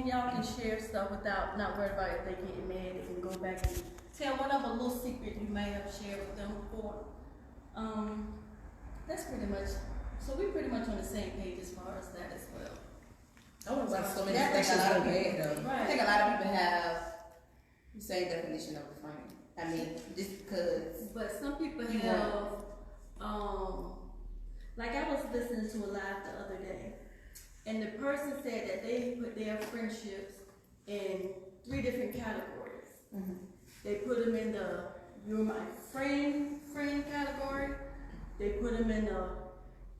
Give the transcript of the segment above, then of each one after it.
mean, y'all can share stuff without not worried about if they get mad. They can go back and tell whatever little secret you may have shared with them before. That's pretty much. So we're pretty much on the same page as far as that as well. I want to so many I think a lot of bad, though. Right. I think a lot of people have the same definition of a friend. I mean, just because. But some people have, like I was listening to a live the other day, and the person said that they put their friendships in 3 different categories. Mm-hmm. They put them in the "you're my friend" category. They put them in the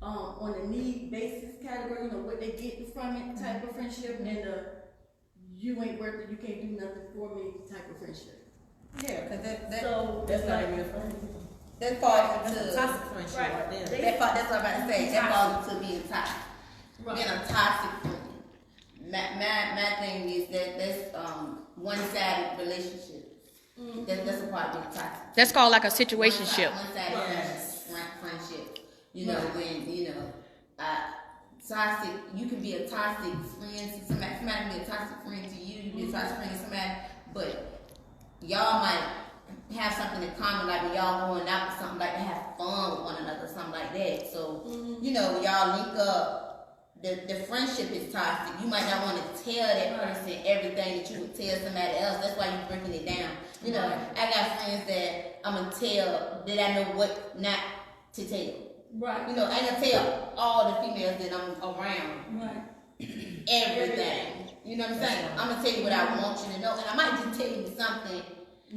on the need basis category. You know what they get from it type of friendship, and the "you ain't worth it, you can't do nothing for me" type of friendship. Yeah, because that's That's not a real friend. that falls into That's a toxic friendship right there. that's what I'm about to say. That falls into being toxic. Right. Being a toxic friend. My thing is that's one-sided relationships. Mm-hmm. That's a part of being toxic. That's called like a situationship. One-sided friendship. You know, when toxic, you can be a toxic friend to somebody. Somebody can be a toxic friend to you. You can be a toxic friend to somebody, but y'all might have something in common, like when y'all going out or something, like to have fun with one another, something like that. So, you know, y'all link up. The friendship is toxic. You might not want to tell that person everything that you would tell somebody else. That's why you're breaking it down. You know, I got friends that I'm gonna tell that I know what not to tell. Right. You know, I ain't gonna tell all the females that I'm around. Right. Everything. You know what I'm saying? I'm gonna tell you what I want you to know, and I might just tell you something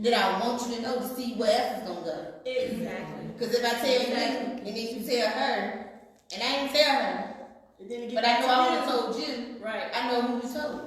that I want you to know to see where else it's gonna go. Exactly. Because if I tell you, and then you tell her, and I ain't tell her, but I know I would have told you. Right. I know who you told.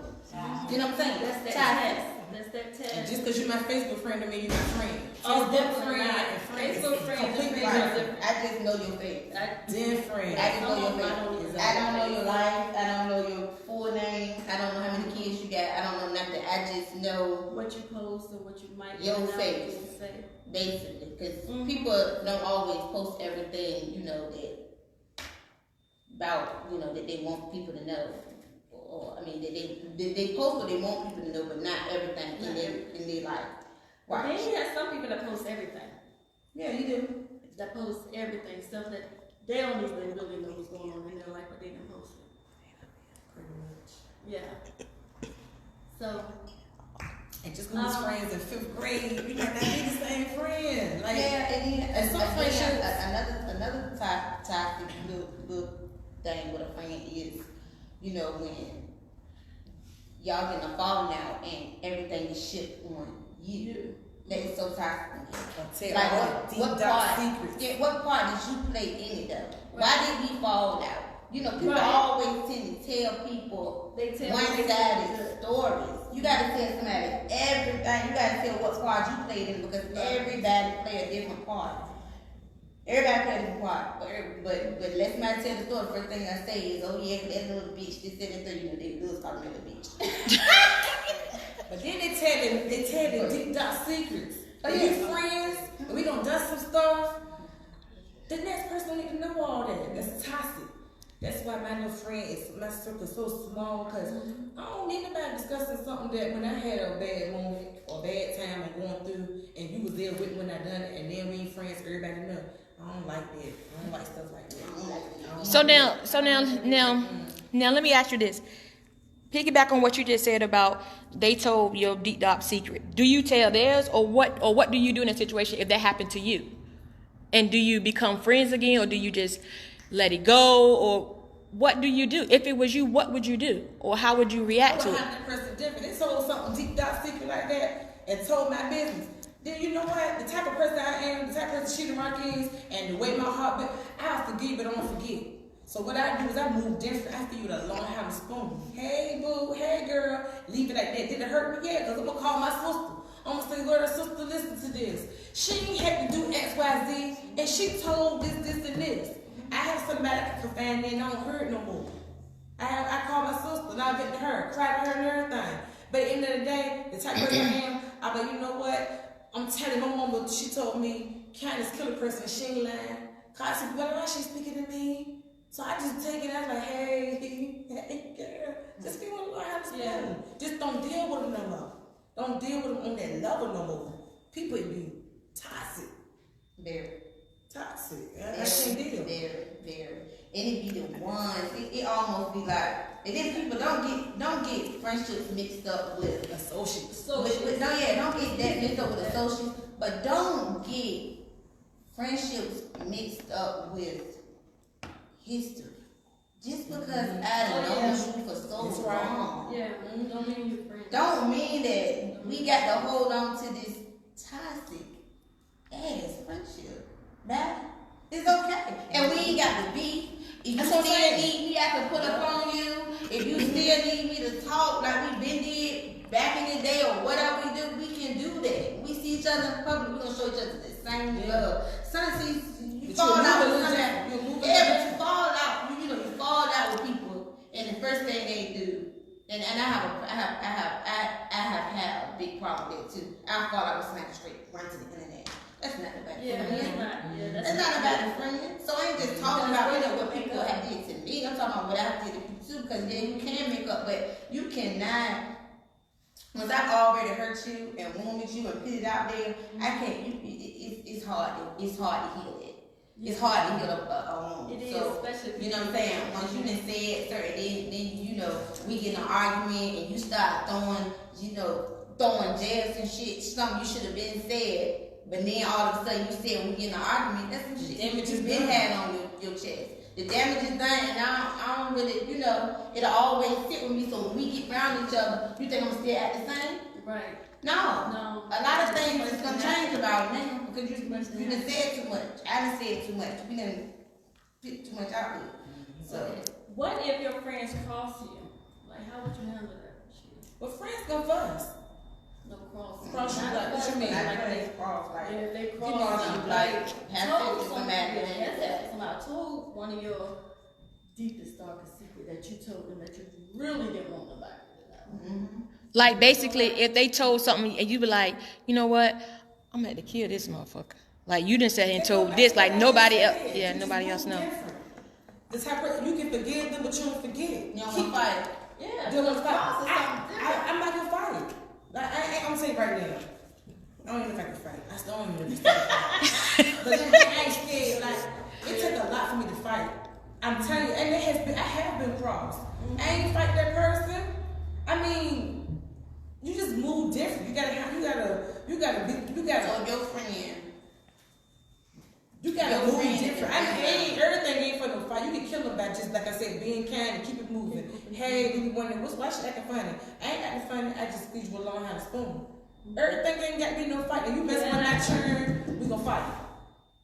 You know what I'm saying? That's that test. That's that test. And just because you're my Facebook friend, to me you're my friend. Oh, Facebook definitely friend not. and friend. Facebook friends and Completely friends are different. I just know your face. Then friend. I just know your Exactly. face. I don't know your life. I don't know your full name. I don't know how many kids you got. I don't know nothing. I just know What you post or what you might your not face. say. Basically, because people don't always post everything, you know, that about, you know, that they want people to know. Or I mean, that they post what they want people to know, but not everything in their life. Right. Then you have some people that post everything. Yeah, you do. That post everything, stuff that they don't even really know what's going on in their life, but they done post it. Pretty much. Yeah. So. And just because we're friends in 5th grade, we might not be the same friend. Like, yeah, and some friendships. Another toxic little thing with a friend is, you know, when y'all getting a falling out and everything is shipped on you. That is so toxic. Like what part? Secrets. Yeah, what part did you play in it though? Why did we fall out? You know, people always tend to tell people one-sided stories. You gotta tell somebody everything. You gotta tell what part you played in, because everybody play a different part. Everybody play a different part. But let somebody tell the story. First thing I say is, oh yeah, that little bitch just said it, you know, they was calling me a bitch. But then they tell the deep dark secrets. Are you friends? And we gonna dust some stuff. The next person don't need to know all that. That's toxic. That's why my little friend my circle is so small, because I don't need nobody discussing something that when I had a bad moment or bad time I'm going through, and you was there with me when I done it, and then we ain't friends, everybody know. I don't like that. I don't like stuff like that. So now, let me ask you this. Piggyback on what you just said about they told your deep dark secret. Do you tell theirs, or what do you do in a situation if that happened to you? And do you become friends again, or do you just let it go, or what do you do? If it was you, what would you do, or how would you react to it? I have to press the difference. They told something deep dark secret like that and told my business. Then you know what? The type of person I am, the type of person Sheeta Marquez, and the way my heart beats, I'll forgive but I don't forget. So what I do is I move different. I feel you with a long hand spoon. Hey boo, hey girl, leave it like that. Did it hurt me? Yeah, because I'm gonna call my sister. I'm gonna say, Lord, sister, listen to this. She ain't had to do X, Y, Z, and she told this, and this. I have somebody I can confide in, and I don't hurt no more. I call my sister, and I get to her, cry to her and everything. But at the end of the day, the type of person I am, I'm like, you know what? I'm telling my mama, she told me, kindness kill a person, she ain't lying. Cause I said, why she's speaking to me? So I just take it as like, hey girl, just be with the Lord, have to them. Just don't deal with them no more. Don't deal with them on that level no more. People be toxic. Very. Toxic. I can't deal. Very. And it be the ones. It almost be like. And then people don't get friendships mixed up with Associates. don't get that mixed up with associates. But don't get friendships mixed up with history. Just because I don't know you for so long. Yeah, don't mean you're friends. Don't mean that we got to hold on to this toxic ass friendship. That is okay. And we ain't got to be. If you still need me, I can put up on you. If you still need me to talk like we been did back in the day or whatever we do, we can do that. We see each other in public, we're gonna show each other the same love. Sometimes you fall out with somebody. Yeah, but you fall out, you fall out with people, and the first thing they do, and I have had a big problem with that too. I fall out with somebody straight run to the internet. That's not about friend. That's not about a friend. So I ain't just talking about what people have did to me. I'm talking about what I did to you too. Because yeah, you can make up, but you cannot. Once I've already hurt you and wounded you and put it out there, I can't. It's hard. It's hard to heal it. It's hard to heal a wound. It is, so, especially you know what I'm saying. Once you done said certain, then we get in an argument and you start throwing jabs and shit. Something you should have been said. But then all of a sudden you said when we get in an argument, that's some shit you've been had on your chest. The damage is done, and I don't really, it'll always sit with me. So when we get around each other, you think I'm still at the same? Right. No. A lot of things is gonna change about it now because you done said too much. I done said too much. We done put too much out there. So what if your friends cross you? Like, how would you handle that? Well, friends go first. No cross. Cross you like what you mean? like they cross They you cross know, you. like have sex with somebody. Somebody told one of your deepest, darkest secret that you told them that you really didn't want nobody to know. Like basically, if they told something and you be like, you know what, I'm gonna have to kill this motherfucker. Like you didn't say and told this, like nobody else. Yeah, nobody else know. The type of you can forgive them, but you don't forget. You don't want to fight. Yeah. I'm not gonna fight. Like, I'm saying right now, I don't even think I can fight. I still don't even fight. But then I ain't scared. Like, it took a lot for me to fight. I'm telling you, and I have been crossed. I ain't fight that person. I mean, you just move different. You gotta. So your friend. You gotta move different. Everything ain't for no fight. You can kill them by just like I said, being kind and keep it moving. Hey, you wondering why should I act funny? I ain't acting funny. I just teach you along how to spoon. Everything ain't got to be no fight. If you mess with my turn, we gonna fight.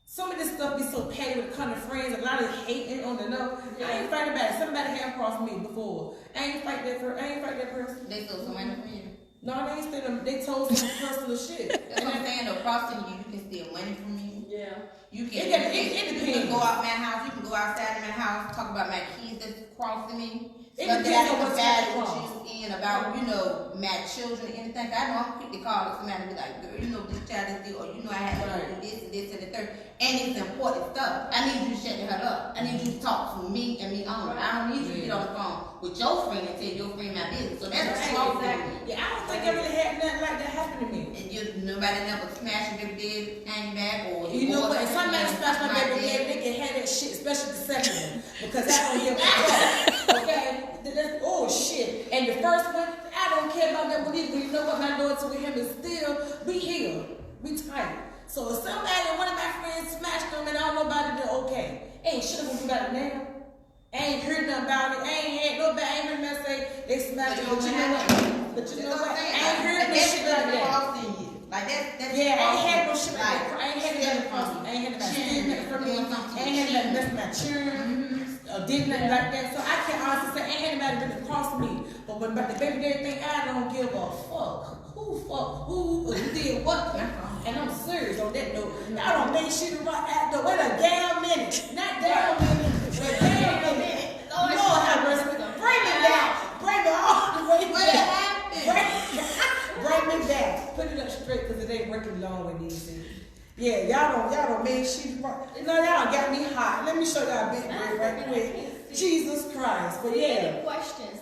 Some of this stuff be so petty with kind of friends. A lot of hating on the no. I ain't fighting about it. Somebody have crossed me before. I ain't fight that person. They told somebody friend. No, they ain't still. They told some personal shit. That's what I'm saying. Though crossing you can steal money from you. Yeah. You It can go out my house. You can go outside of my house. Talk about my kids that's crossing me. It Stuff that I depends on can what's confide going with you in about my children, anything. I know I'm quick to call somebody and be like, girl, this child is due, or I had to do this and this and the third. And it's important stuff. I need you to shut the hell up. I need you to talk to me and me only. I don't need you to get on the phone with your friend and tell your friend my business. So that's wrong. Yeah, I don't think I really had nothing like that happen to me. And nobody never smashed your baby daddy hang back or You know what? If somebody smash my baby daddy, they can have that shit, especially the second one, because I don't give a fuck. Okay? Oh shit! And the first one, I don't care about that one either. You know what? My daughter with him is still, we here, we tight. So if somebody, one of my friends smashed them and I don't know about it, they're okay. Ain't shit gonna do about it now. I ain't heard nothing about it. I ain't heard nothing say they smashed them. But you know what? I ain't heard no shit like that. Like that's yeah, I ain't had no shit like that. I ain't had nothing from me. I ain't had nothing from me. I ain't had nothing my children. Did nothing like that. So I can't honestly say I ain't had anybody really cross me. But when about the baby daddy thing, I don't give a fuck. Who did what? And I'm serious on that note. I don't make shit right after. Wait a damn minute. Not damn minute. But damn minute. Lord have mercy. Bring me down. Bring me all the way down. Bring me down. Put it up straight because it ain't working long with these things. Yeah, y'all don't make shit right. No, y'all got me hot. Let me show y'all a bit right quick. Jesus Christ. But yeah. Any questions?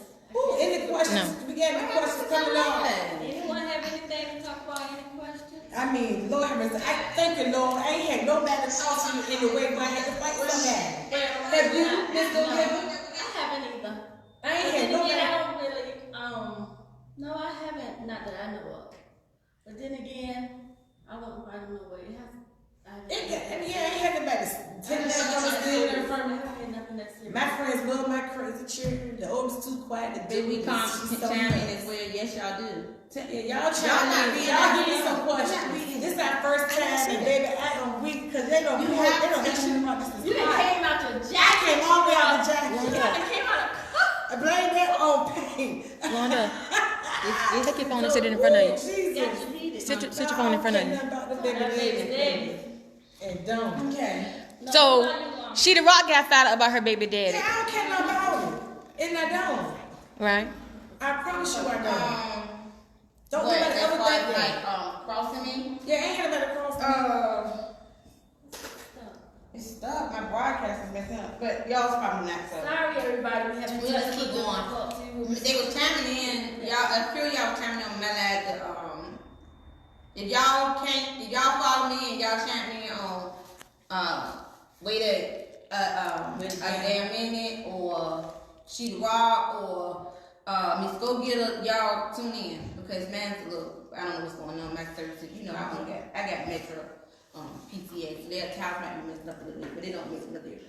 Any questions? No. got any questions coming on? Anyone have anything to talk about? Any questions? I mean, Lord have mercy. I thank you, Lord. I ain't had nobody talk to you in the way, but I had to fight somebody. Have you, Miss Gilbert? I haven't either. I ain't But had then nobody. again, I don't really, no, I haven't, not that I know of. But then again, I don't know what it has. I I ain't had nobody take that from us in front of me. had nothing that's serious. My friends love my crazy children. The oldest too quiet. The Do we baby come is so chime in nice. as well? Yes, y'all do. Y'all chime in. Y'all give me some questions. This is our first time, and baby, I am weak because they don't You have have to to. shoot about this. You done came out your I jacket. came all the way out the You jacket. done came out of I blame that on pain. Wanda, take your phone and sit it in front of you. Jesus. Sit your phone in front of you. About the baby and don't. Okay. So, she the rock got found out about her baby daddy, Yeah, I don't care nothing about it. And I don't. right? I promise you I don't. Don't What, nobody as ever far think as that. like crossing me? Yeah, ain't had nobody cross me. It's stuck. My broadcast is messing up, but y'all's probably not so. Sorry, everybody. We have to We'll just keep going. They was chiming in. Y'all, a few of y'all was chiming in on my lad. If y'all follow me and y'all chime in on wait a damn minute or She the Rock or Miss Go Getter, y'all tune in because man's a little. I don't know what's going on. My services, you know, I got Metro PTA. Their cows might be messed up a little bit, but they don't mess with it.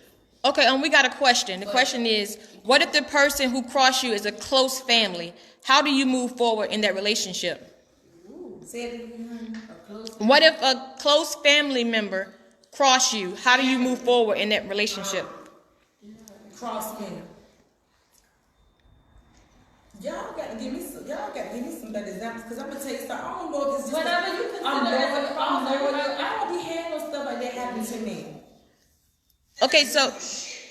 Okay, we got a question. The question is, what if the person who crossed you is a close family? How do you move forward in that relationship? Say it again. What if a close family member crossed you? How do you move forward in that relationship? Cross me. Y'all got to give me some better examples because I'm gonna tell you something. I don't know if it's just Whatever you consider I'm as a loyal. cross, I don't be having no stuff like that happen to me. Okay, so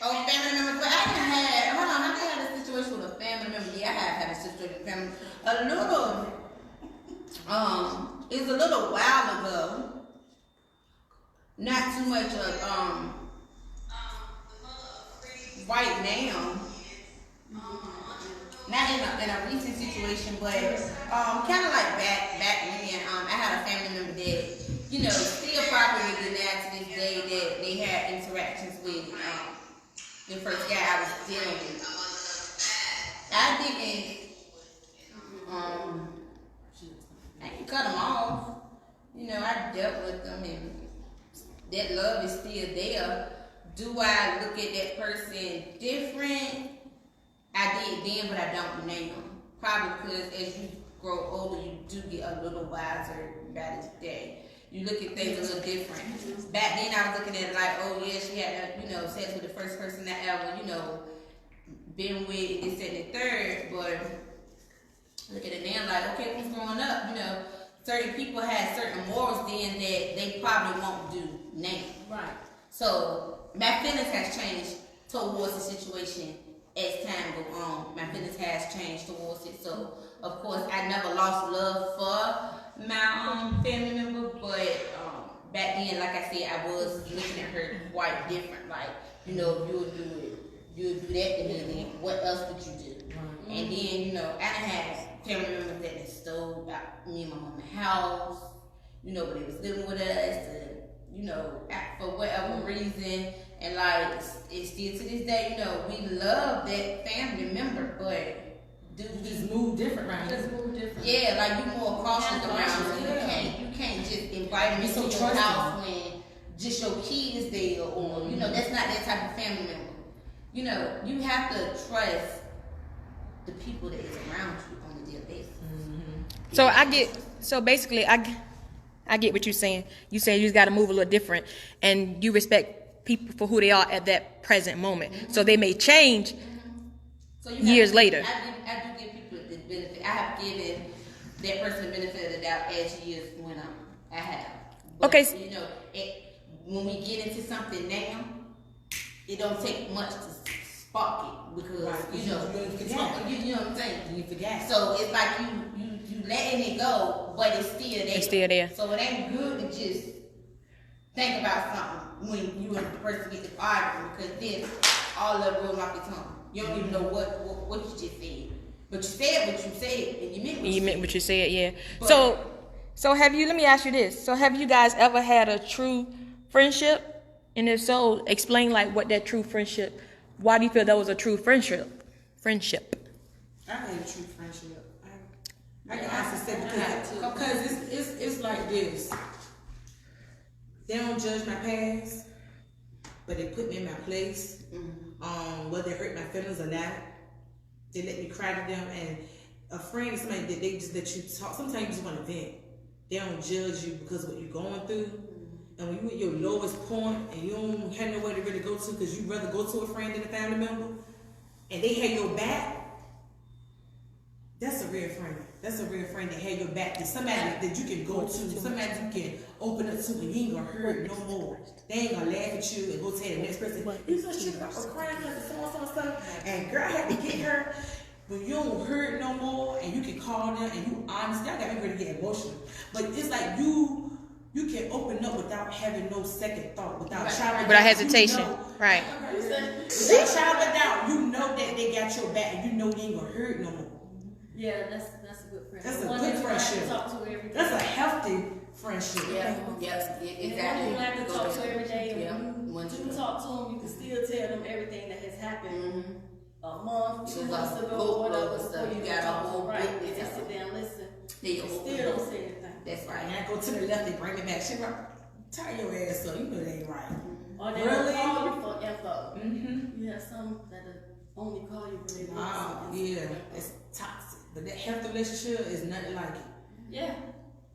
Oh, family members, but I didn't have. Hold on, I had a situation with a family member. Yeah, I have had a situation with a family. It was a little while ago. Not too much of right now. Not in a recent situation, but kind of like back when I had a family member that still probably with the now to this day that they had interactions with the first guy I was dealing with. I didn't cut them off. I dealt with them, and that love is still there. Do I look at that person different? I did then, but I don't now. Probably because as you grow older, you do get a little wiser by this day. You look at things a little different. Back then, I was looking at it like, oh yeah, she had, sex with the first person that ever, been with, this, and the third. But look at it now, like, okay, who's growing up? Certain people had certain morals then that they probably won't do now. Right. So my feelings has changed towards the situation as time go on. My feelings has changed towards it. So of course I never lost love for my family member, but back then, like I said, I was looking at her quite different. Like, if you'll do that to me, then what else would you do? Mm-hmm. And then, I had family members that stole out me and my mama's house, but they was living with us, for whatever reason. And like, it's still to this day, we love that family member, but Just move different right here. Just move different. yeah, like you more cautious around. You can't just invite them into your house when just your kids there, or that's not that type of family member. You have to trust the people that is around you on a daily basis. So basically I get what you're saying. You saying you just got to move a little different, and you respect people for who they are at that present moment. Mm-hmm. So they may change years later. I do give people the benefit. I have given that person the benefit of the doubt as years went on. I have. But, okay. When we get into something now, it don't take much to spark it because you know what I'm saying. You forget. So it's like you letting it go, but it's still there. It's still there. So it ain't good to just think about something when you and the person get to arguing, because then all of it rolls off your tongue. You don't even know what you just said. But you said what you said, and you meant what You meant what you said, yeah. But- So have you? Let me ask you this. So have you guys ever had a true friendship? And if so, explain like what that true friendship. Why do you feel that was a true friendship? Friendship. I had a true friendship. I can honestly say because it's like this. They don't judge my past, but they put me in my place. Whether it hurt my feelings or not, they let me cry to them. And a friend is somebody that they just let you talk. Sometimes you just want to vent. They don't judge you because of what you're going through. And when you at your lowest point and you don't have nowhere to really go to because you'd rather go to a friend than a family member, and they have your back, that's a real friend. That's a real friend that had your back. That's somebody that you can go to, somebody you can open up to, and you ain't gonna hurt no more. They ain't gonna laugh at you and go tell the next person, you know, she was crying because of so stuff, and girl, I had to get her. But you don't hurt no more, and you can call them, and you honestly, I got me ready to get emotional. But it's like you can open up without having no second thought, without trying. Without hesitation, you know, right? Without trying to doubt, you know that they got your back, and you know you ain't gonna hurt no more. Yeah, that's a good friend. That's a One good that you like to friendship. talk to every day. That's a healthy friendship. Yeah, And exactly. one you like to talk to every day. And Yeah. when Once you you- talk to them, you can still tell them everything that has happened. A month, 2 There's months a ago, book whatever. of stuff. before You got a talk to whole them, right? book They to just tell sit there and listen. They They still don't say anything. That's right. And I go to the left, they bring me back. She like, tie your ass up. You know that ain't right. Or they Really? will call you for info. Mm-hmm. You have some that only call you when they want Oh, something. yeah, it's toxic. But that healthy relationship is nothing like it. Yeah,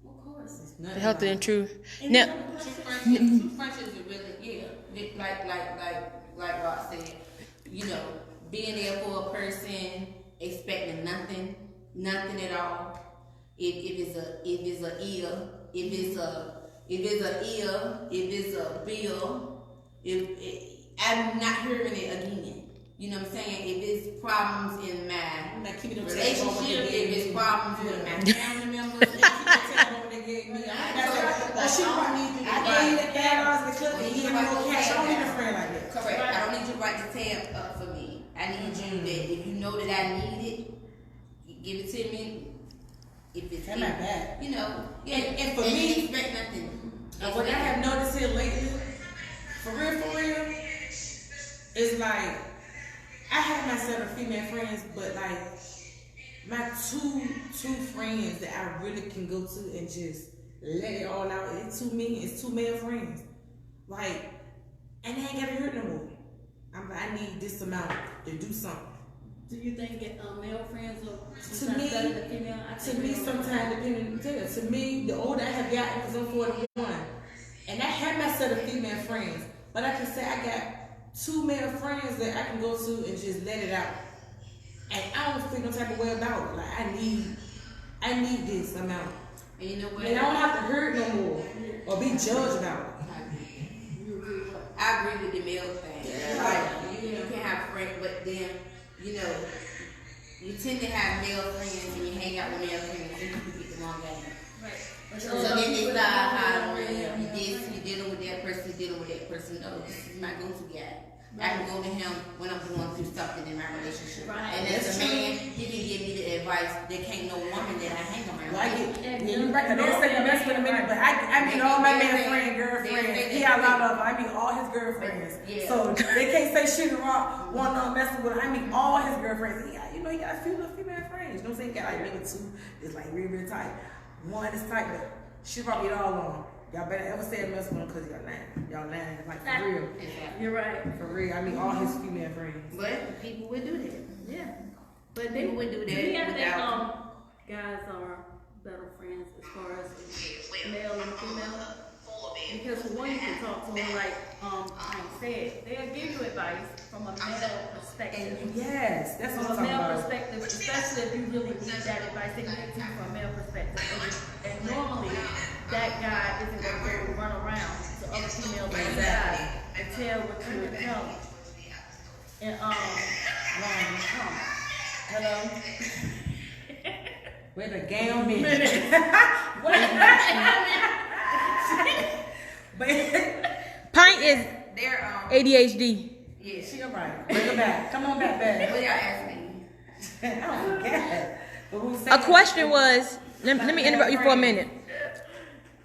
of course. It's nothing The healthy like and true. And Now, True friendships are really, like Rock said, you know, being there for a person, expecting nothing at all. If it's a bill, I'm not hearing it again. You know what I'm saying? If it's problems in my Like keeping them relationship, if it's problems with my family members, correct. I don't need you to write the tab up for me. I need you that if you know that I need it, give it to me. If it's That's not bad. you know, yeah. And for me, expect nothing. what I have noticed here lately, for real, is like I have myself a female friends, but like my two friends that I really can go to and just let it all out. It's two male friends. Like, and they ain't gotta hurt no more. I need this amount to do something. Do you think male friends are To sometimes me- better than female? I To think me, male sometimes depending. To me, the older I have gotten, because I'm 41, and I have my set of female friends, but I can say I got two male friends that I can go to and just let it out, and I don't feel no type of way about it. Like I need this amount, And you know what? and I don't have to hurt no more or be judged about it. I agree with the male thing. Yeah. Like you can have friends, but then you know you tend to have male friends and you hang out with male friends and you can get the wrong game. Right. So then they start hollering, you dealing with that person, you dealing with that person. No, this is my go-to guy. I can go to him when I'm going through something in my relationship. Right. And as a man, he can give me the advice that can't no woman that I hang around. Like with. it, you're right. They say the best for the minute, but I meet all my man friend, girlfriends. He got a lot of them. I meet all his girlfriends. Yeah. So they can't say shit wrong. One not messing with him. I meet all his girlfriends. He got, he got a few little female friends. You know what I'm saying? He got like maybe two. It's like real tight. One is tight, but she probably it all on. Y'all better ever say a mess with him because y'all lying. Y'all lying. Like for real. You're right. For real. I mean all his female friends. But people would do that. Yeah. But people would do that. Do you ever think without- guys are better friends as far as male and female? Because for one, you can talk to them like I said, they'll give you advice from a male perspective. Yes, that's what From I'm a talking male about. perspective, especially if you really need that advice, they can give it to you from a male perspective. And normally, that guy isn't going to go run around to other females and guys and tell what you would tell them. And Hello. Wait a damn minute. But Pint is They're ADHD. yeah. she alright. Bring her back. Come on back, back. What y'all asking me? I forgot. But we A said- question was, let me interrupt you for a minute.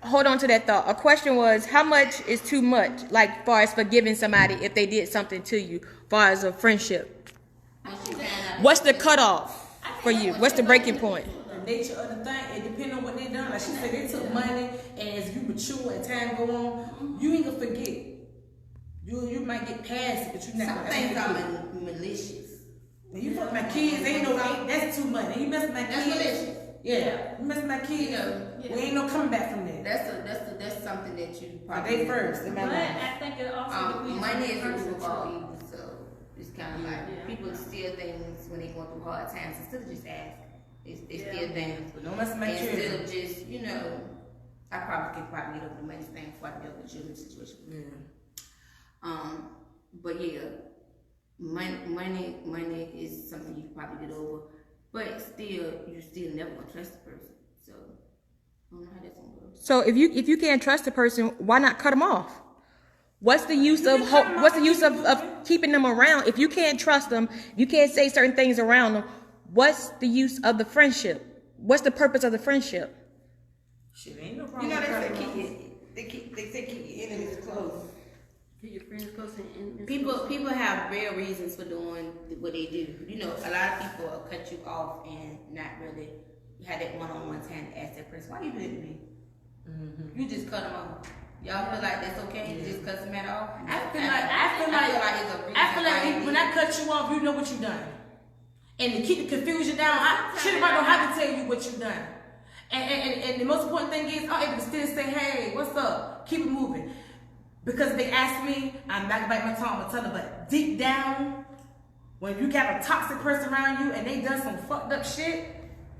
Hold on to that thought. A question was, how much is too much, like far as forgiving somebody if they did something to you, far as a friendship? What's the cutoff for you? What's the breaking point? The nature of the thing, it depends on what they done. Like she said, they took money, and as you mature and time go on, you ain't gonna forget. You might get past it, but you're not Some gonna things forget. are malicious. When you fuck my kids, that's too much. And you mess with my That's kids. malicious. Yeah, you mess with my kids. We ain't no coming back from that. That's something that you But probably. they first in my But life. I think it also depends Money on is the a person root of all too. evil, so it's kind of like Yeah. people steal things when they going through hard times instead of just ask. They Yeah. steal things. But don't mess with my Instead children. of just, I probably could get over the money thing before I deal with the children situation. But yeah, money is something you probably get over, but still, you still never gonna trust the person. So I don't know how that's gonna go. So if you can't trust a person, why not cut them off? What's the use of hope? What's the use of keeping them around if you can't trust them? You can't say certain things around them. What's the use of the friendship? What's the purpose of the friendship? Shit, ain't no problem. They with say cutting they say keep your enemies close. Keep your friends close and People have real reasons for doing what they do. A lot of people will cut you off and not really have that one-on-one time to ask that person, why you do it to me? You just cut them off. Y'all feel like that's okay to just cut somebody off? I feel like it's a reason why when I cut you off, you know what you done. And to keep the confusion down, I don't have to tell you what you done. And the most important thing is, I'm able to still say, hey, what's up? Keep it moving. Because if they ask me, I'm not gonna bite my tongue and tell them, but deep down, when you got a toxic person around you and they done some fucked up shit,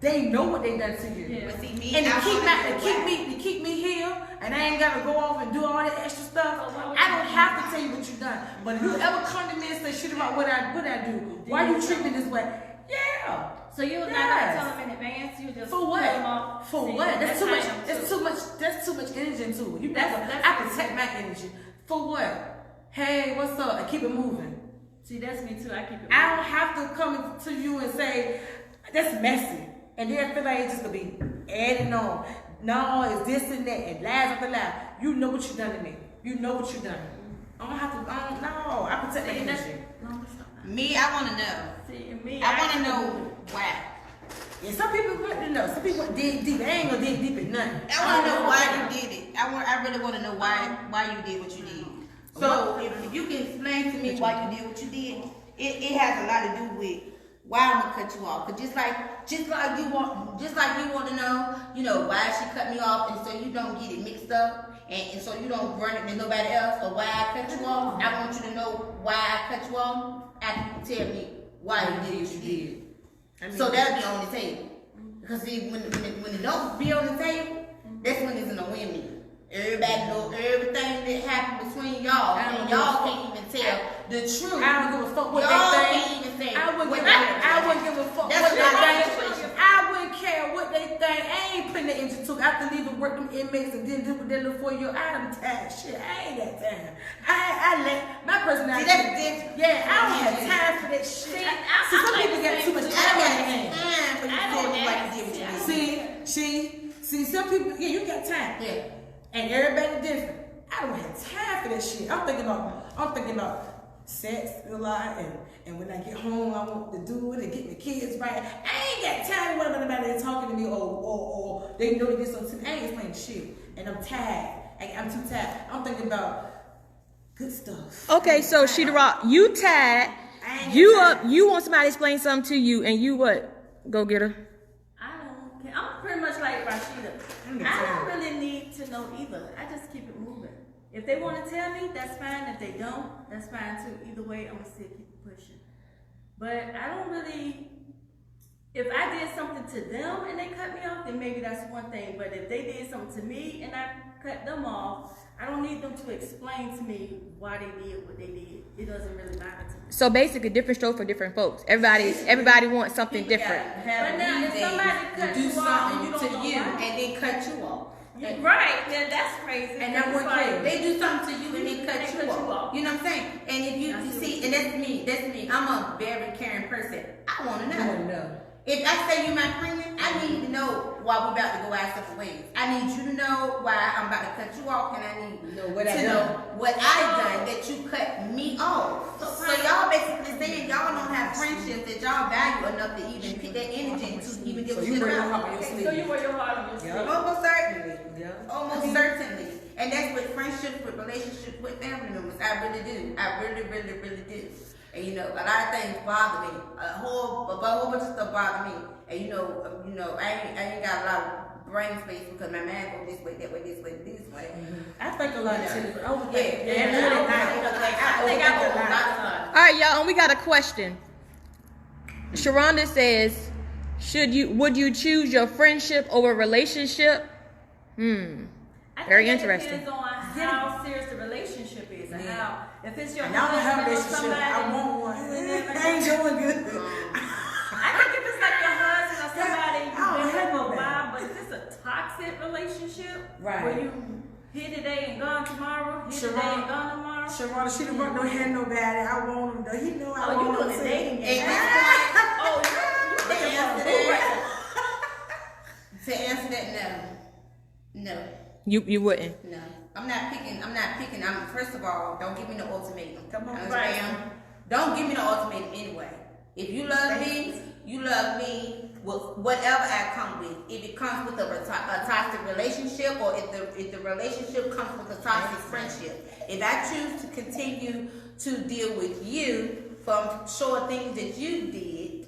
they know what they done to you. Yeah. But see, me, And I to keep me here, and I ain't gotta go off and do all that extra stuff. I don't have to tell you what you done. But if you ever come to me and say shit about what I do, why you treat me this way? Yeah. So you was not Yes. gonna tell them in advance. You just For cut them what? off. For See, what? That's too how much. I am That's too. too much. That's too much energy into it. You That's- never. that's- I protect my energy. For what? Hey, what's up? And keep it moving. See, that's me too. I keep it. I don't have to come to you and say that's messy, and then I feel like it's just gonna be adding on. No, it's this and that, and lies after lies. You know what you done to me. You know what you done. I don't have to. No, I protect my See, that's, energy. no, stop. Me, I want to know. See, and me, I want to keep it know moving. why. Yeah, some people want to know. Some people want to dig deep. I ain't gonna dig deep in nothing. I want to know why you did it. I really want to know why you did what you did. So if you can explain to me why you did what you did, it has a lot to do with why I'm gonna cut you off. Cause just like you want to know, why she cut me off, and so you don't get it mixed up, and so you don't run it to nobody else, or why I cut you off. I want you to know why I cut you off after you tell me why you did what you did. So that'll be on the table. Because see, when it don't be on the table, that's when it's in a win-win. Everybody know everything that happened between y'all, and y'all can't even tell the truth. I don't give a fuck what Y'all they can't think. even say I what wouldn't give a fuck That's what not my they situation. think. I wouldn't care what they think. I ain't putting the into two. I have to leave and work them inmates and then do what they look for you. I'm tired. Shit, I ain't got time. I let my personality. See, that's different. Yeah, I don't have time for that shit. See, some people got too much I time on got their hands. time for you to tell me why you did what you did. See, some people, yeah, you got time. Yeah. And everybody different. I don't have time for that shit. I'm thinking about sex a lot, and when I get home, I want to do it and get the kids right. I ain't got time when anybody talking to me or they know they did something to me. I ain't explaining shit, and I'm tired. I'm too tired. I'm thinking about good stuff. Okay, so Sheeta Rock, you tired. You want somebody to explain something to you, and you what? Go get her. I don't care. I'm pretty much like Rashida. I don't really need to know either. I just keep it moving. If they want to tell me, that's fine. If they don't, that's fine too. Either way, I'm gonna still keep it pushing. But I don't really. If I did something to them and they cut me off, then maybe that's one thing. But if they did something to me and I cut them off, I don't need them to explain to me why they did what they did. It doesn't really matter to me. So basically, different stroke for different folks. Everybody wants something different. But now, if somebody cut do you off and you something don't to know you why. and they cut you off. Right, then that's crazy. And that It's one like, they do something to you and they cut you off. You know what I'm saying? And if you see, and that's me. I'm a very caring person. I want to know. If I say you my friend, I need to know why we about to go our separate ways. I need you to know why I'm about to cut you off, and I need to know what I done that you cut me off. So y'all basically saying y'all don't have friendships that y'all value enough to even put that energy into even give a shit about. so you wear your heart on your sleeve. Almost certainly. Almost certainly. And that's with friendships, with relationships, with family members. I really do. I really do. And you know, a lot of things bother me. A whole bunch of stuff bother me. And you know, I ain't got a lot of brain space because my mind goes this way, that way, this way, this way. I think a lot of children overthink. I think I overthink a lot. All right, y'all, and we got a question. Sharonda says, would you choose your friendship over relationship? Very interesting. It depends on how serious the relationship is and how. If it's your Y'all don't have a husband or relationship. somebody, I want one. I ain't doing good. I think if it's like your husband or somebody I don't you've been have with no for a man. while, but if it's a toxic relationship, Right. where you here today and gone tomorrow, here today and gone tomorrow. Sharonda, she didn't want no hand nobody. I want him though. He know I Oh, you want doing him. the dating game? Oh, You to looking answer for a boo right that, now. to answer that, no. You wouldn't. No, I'm not picking. First of all, don't give me no ultimatum. Come on, right. Don't give me no ultimatum anyway. If you love me, you love me with whatever I come with. If it comes with a toxic relationship, or if the relationship comes with a toxic friendship. If I choose to continue to deal with you from sure things that you did,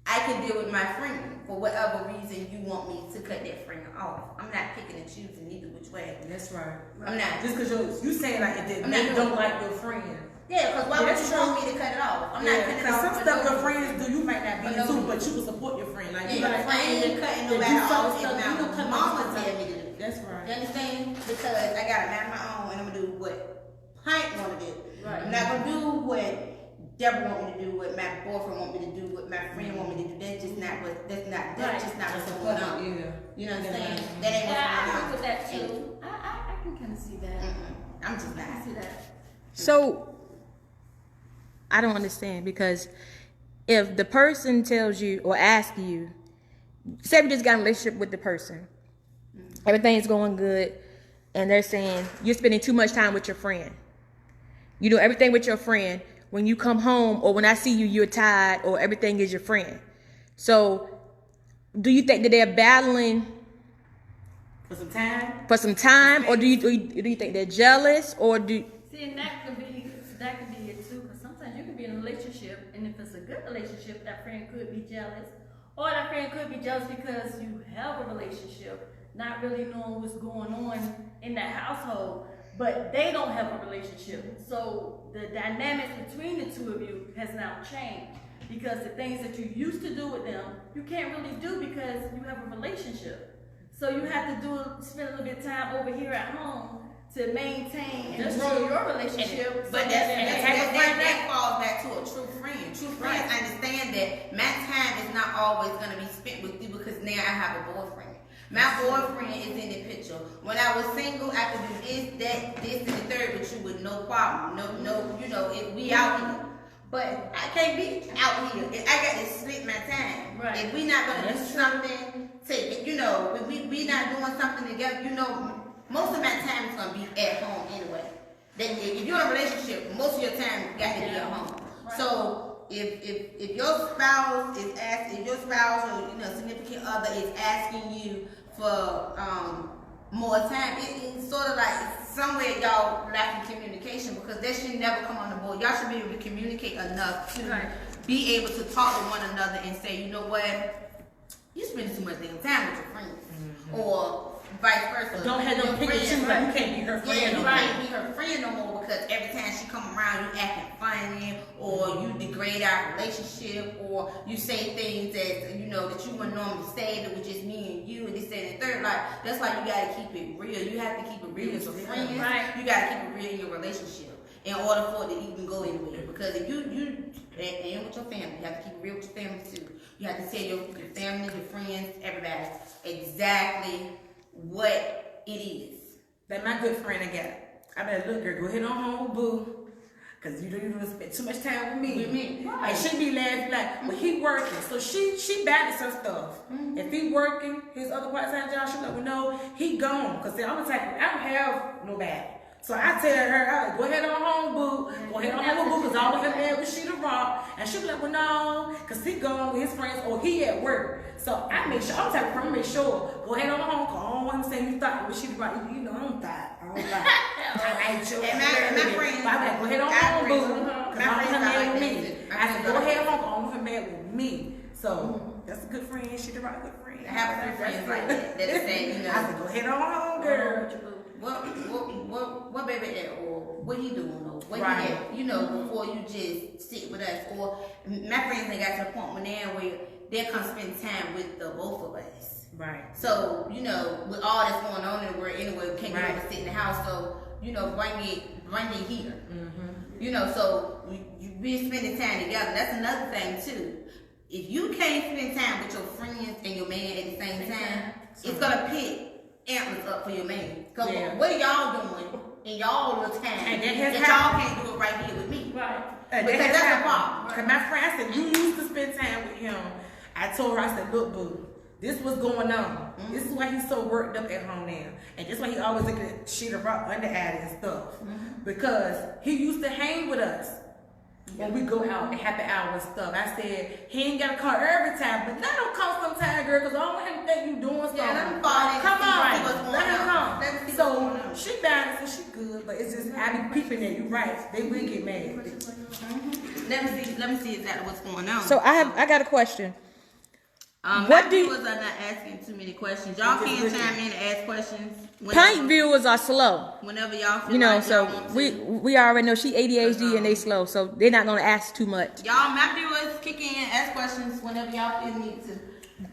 I can deal with my friend for whatever reason you want me to cut that friend off. I'm not picking and choosing either which way. That's right. I'm not. Just because you saying like if I'm they not don't doing like your friend. Yeah, because why would That's you true. want me to cut it off? I'm not cutting it Because off. some for stuff no your reason. friends do, you might not be For no into, reason. but you will support your friend. Like Yeah, you know, I ain't cutting nobody do off some if stuff, you don't cut my mama stuff. tell me to do. That's right. You understand? Because I gotta mind my own, and I'm gonna do what Pint wanna do. Right. I'm not gonna do what Deborah want me to do, what my boyfriend want me to do, what my friend want me to do. That's just not what's going on. Yeah. You know what I'm saying? That ain't Yeah, I what's agree going on. with that too. I can kind of see that. I'm just I not. see that. So I don't understand, because if the person tells you or asks you, say we just got a relationship with the person, everything's going good, and they're saying you're spending too much time with your friend. You do everything with your friend. When you come home or when I see you, you're tired, or everything is your friend. So do you think that they're battling For some time. for some time, or do you think they're jealous, or do? See, and that could be it too, because sometimes you can be in a relationship, and if it's a good relationship, that friend could be jealous, or that friend could be jealous because you have a relationship, not really knowing what's going on in that household, but they don't have a relationship. So the dynamics between the two of you has now changed, because the things that you used to do with them, you can't really do because you have a relationship. So you have to spend a little bit of time over here at home to maintain and grow your relationship. But that falls back to a true friend. True friends understand that my time is not always going to be spent with you because now I have a boyfriend. My boyfriend is in the picture. When I was single, I could do this, and the third with you with no problem. No, you know, if we out here. But I can't be out here. I got to split my time. Right. If we not going to do something, you know, if we not doing something together, you know, most of my time is going to be at home anyway. Then if you're in a relationship, most of your time got to be at home. Right. So if your spouse is asking, if your spouse or significant other is asking you for more time, it's sort of like somewhere y'all lacking communication, because that should never come on the board. Y'all should be able to communicate enough to be able to talk to one another and say, you know what, you spend too much damn time with your friends, or vice versa. Don't have no pick and choose. Like you can't be her friend. Yeah, you no more. can't be her friend no more, because every time she come around, you acting funny, or you degrade our relationship, or you say things that that you wouldn't normally say, that was just me and you, and this, that, and the third. Like, that's why you gotta keep it real. You have to keep it real as a friend. Right. You gotta keep it real in your relationship in order for it to even go anywhere. Because if you and with your family, you have to keep it real with your family too. You have to tell your family, your friends, everybody exactly what it is. That my good friend I got. I better look, girl, go ahead on home, boo. Cause you don't spend too much time with me. Right. And she be laughing like, well, he working. So she balance her stuff. If he working, his other part-time job, she like, well, no, he gone. Cause see, I'm the type, I don't have nobody. So I tell her, I like, go ahead on home, boo. Go ahead on home, boo, cause all of her man was Sheeta Rock. And she be like, well, no, cause he gone with his friends or he at work. So I make sure, I'm the type of person, make sure, go ahead on home, cause I don't want him saying you thought it was Sheeta Rock. You know, I don't thought. I like you. And my friends, But I like, go ahead on home, boo. Cause My I want friends her are man like with that me. too. I said, go ahead home, cause I want her man with me. So that's a good friend. Sheeta Rock, good friend. I have a few friends like that that say, you know, I said, go ahead on home, girl. what baby at, or what he doing, or what Right. he at, you know, before you just sit with us. Or my friends, they got to the point where they'll come spend time with the both of us. Right. So, you know, with all that's going on in the world anyway, we can't Right. get over to sit in the house, so, you know, bring it here. You know, so you be spending time together. That's another thing too. If you can't spend time with your friends and your man at the same time, it's gonna pick antlers up for your man. Cause what are y'all doing in y'all little time And that that has y'all can't do it right here with me? Right. Because that's a problem. Cause my friend, I said, you used to spend time with him. I told her, I said, look, boo, this was going on. This is why he's so worked up at home now. And this is why he always looking at Sheeta Rock under Addy and stuff. Because he used to hang with us when we go out and happy hour and stuff. I said, he ain't gotta call every time, but let him come sometime, girl, because I don't want him to think you doing something. let him fall in Come and see on, what's going let him on. come. Let him see what's So going on. she balanced and she good, but it's just, I be peeping at you, right? They will get mad. Let me see exactly what's going on. So I got a question. What What do you- viewers are not asking too many questions. Y'all can chime in and ask questions Pint viewers are slow. whenever y'all feel You know, like so y'all want to. we already know she ADHD and they slow, so they're not gonna ask too much. Y'all, my viewers, kick in, ask questions whenever y'all feel need to.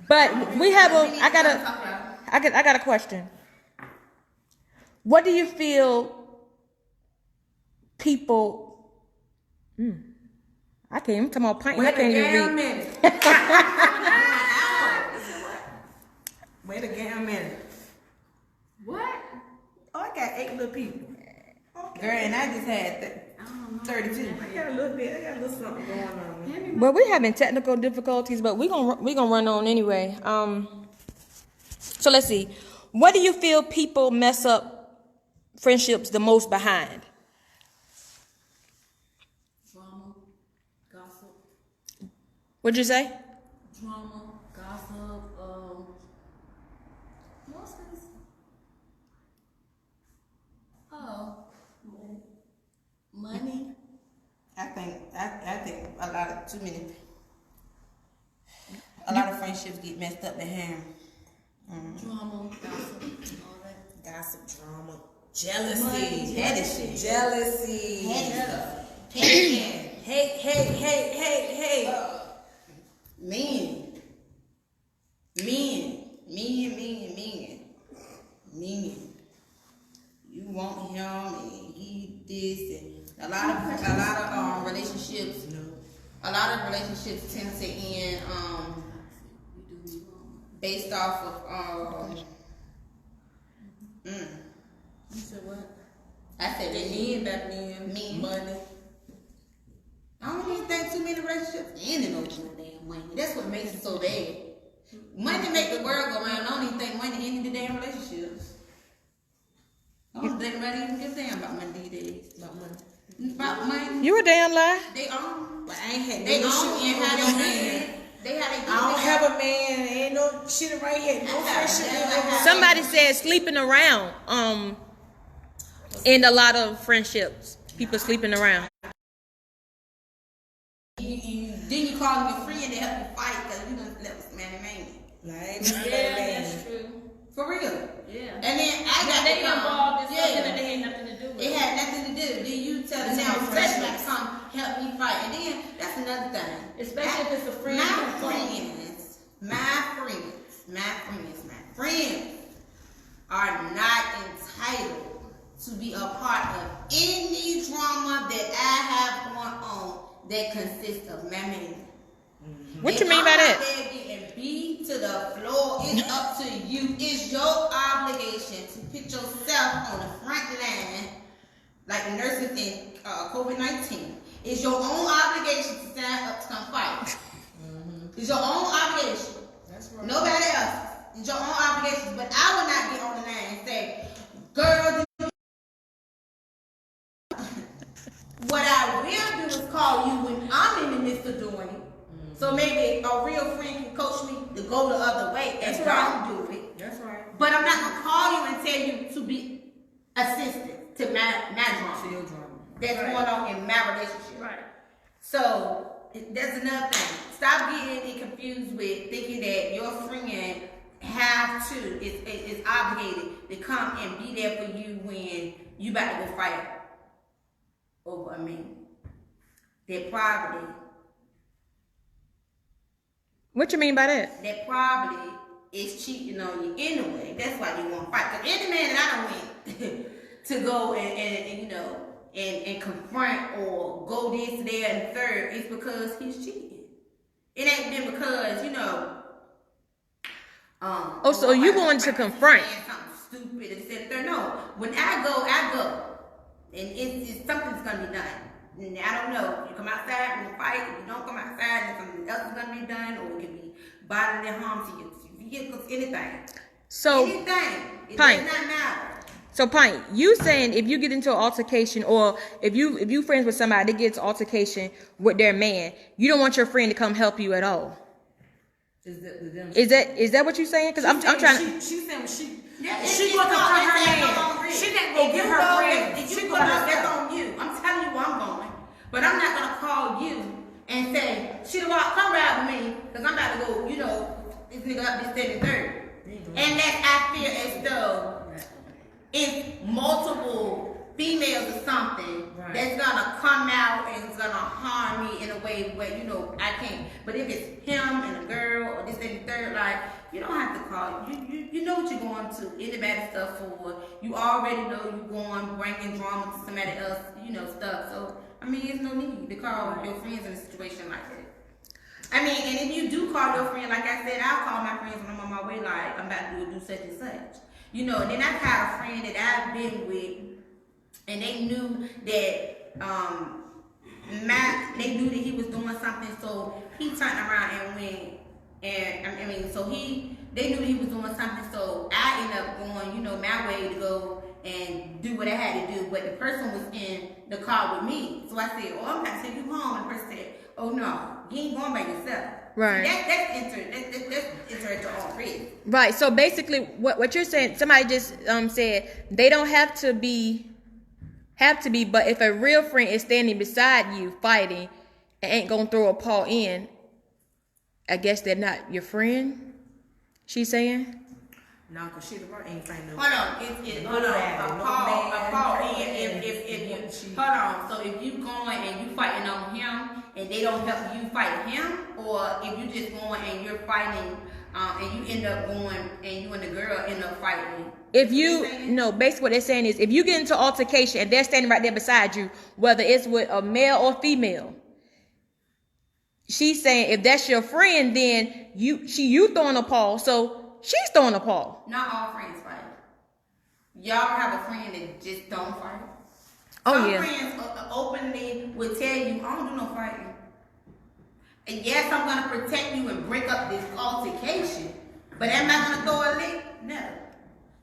But we have We need I to got talk a I got a question. What do you feel people? I can't even talk about pint. I Wait a can't even damn read. minute. Wait a damn minute. What? Oh, I got 8 little people. Girl, and I just had 32. I got a little bit. I got a little something going on. Well, we're having technical difficulties, but we're gonna run on anyway. So let's see. What do you feel people mess up friendships the most behind? Drama, gossip, What'd you say? drama, gossip, what's this? Oh, money. I think a lot of friendships get messed up behind. Drama, gossip, all that. Gossip, drama, jealousy, Money, petty shit, jealousy, Hey, hey. men. You want him and he this and a lot of relationships. A lot of relationships tend to end based off of You said what? I said They end up being Men. money. I don't even think too many relationships ending over no damn money. That's what makes it so bad. Money make the world go round. I don't even think money ended the damn relationships. I don't think nobody even gives a damn about money these days. About money. You a damn lie. They own. But I ain't had They no own shit and how with no they man. live. They how they do. I don't have a man. Ain't no shit right here. No friendship. Somebody said sleeping around. In a lot of friendships, people sleeping around. Then you call your friend to help you fight because you done slept with some man. Yeah, that's true. For real. Yeah. And then I got They to come. involved in something that Yeah. they had nothing to do with. It had nothing to do. Then you tell the now freshman to come help me fight. And then that's another thing. Especially if it's a friend. My friends are not entitled to be a part of any drama that I have going on that consists of my man. What you mean by that? If I'm out there getting beat to the floor, it's up to you. It's your obligation to put on the front line, like the nurses in COVID-19, it's your own obligation to stand up to come fight. It's your own obligation. That's right. Nobody else. It's your own obligation. But I will not get on the line and say, girl, what I will do is call you when I'm in the midst of doing it. So maybe a real friend can coach me to go the other way and don't do it. That's right. But I'm not gonna call you and tell you to be assistant to my drama. That's going on in my relationship. Right. So that's another thing. Stop getting it confused with thinking that your friend is obligated to come and be there for you when you about to go fight over their property. What you mean by that? That property is cheating on you anyway. That's why you want to fight. Because any man that I don't went to go and confront or go this, there, and third, it's because he's cheating. It ain't been because, so you going to confront? Something stupid and said third. No, when I go. And it's something's gonna be done. And I don't know. You come outside and fight. If you don't come outside, then something else is gonna be done, or it can be bodily harm to you. You get anything. So anything. It Pint. does not matter. So Pint, you saying if you get into an altercation, or if you friends with somebody that gets an altercation with their man, you don't want your friend to come help you at all. Is that what you're saying? Because I'm trying to. She's saying she go to confront her man. She didn't go get her friend. If you go out, that's on you. I'm telling you where I'm going. But I'm not gonna call you and say, come ride with me, because I'm about to go, this nigga up this 73rd. And that I feel as though it's multiple females or something that's gonna come out and it's gonna harm me in a way where, I can't. But if it's him and a girl or this 73rd, like, you don't have to call. You know what you're going to. Anybody stuff for. You already know you're going, bringing drama to somebody else, stuff. So, there's no need to call your friends in a situation like that. And if you do call your friend, like I said, I'll call my friends when I'm on my way, like, I'm about to do such and such. And then I've had a friend that I've been with, and they knew that, they knew that he was doing something, so he turned around and went, and, they knew that he was doing something, so I ended up going, my way to go and do what I had to do, but the person was in the car with me. So I said, I'm about to take you home, and the person said, oh no, you ain't going by yourself. Right. That's enter your own risk. Right. So basically, what you're saying, somebody just said they don't have to be, but if a real friend is standing beside you fighting and ain't gonna throw a paw in, I guess they're not your friend. She's saying. No, because she ain't saying no. Hold on, hold on. If hold on. So if you going and you fighting on him and they don't help you fight him, or if you just going and you're fighting, and you end up going and you and the girl end up fighting. Basically what they're saying is if you get into altercation and they're standing right there beside you, whether it's with a male or female, she's saying if that's your friend, then you throwing a paw, so she's throwing a paw. Not all friends fight. Y'all have a friend that just don't fight. Oh, yeah. Some friends openly will tell you, I don't do no fighting. And yes, I'm gonna protect you and break up this altercation, but am I gonna throw a lick? No.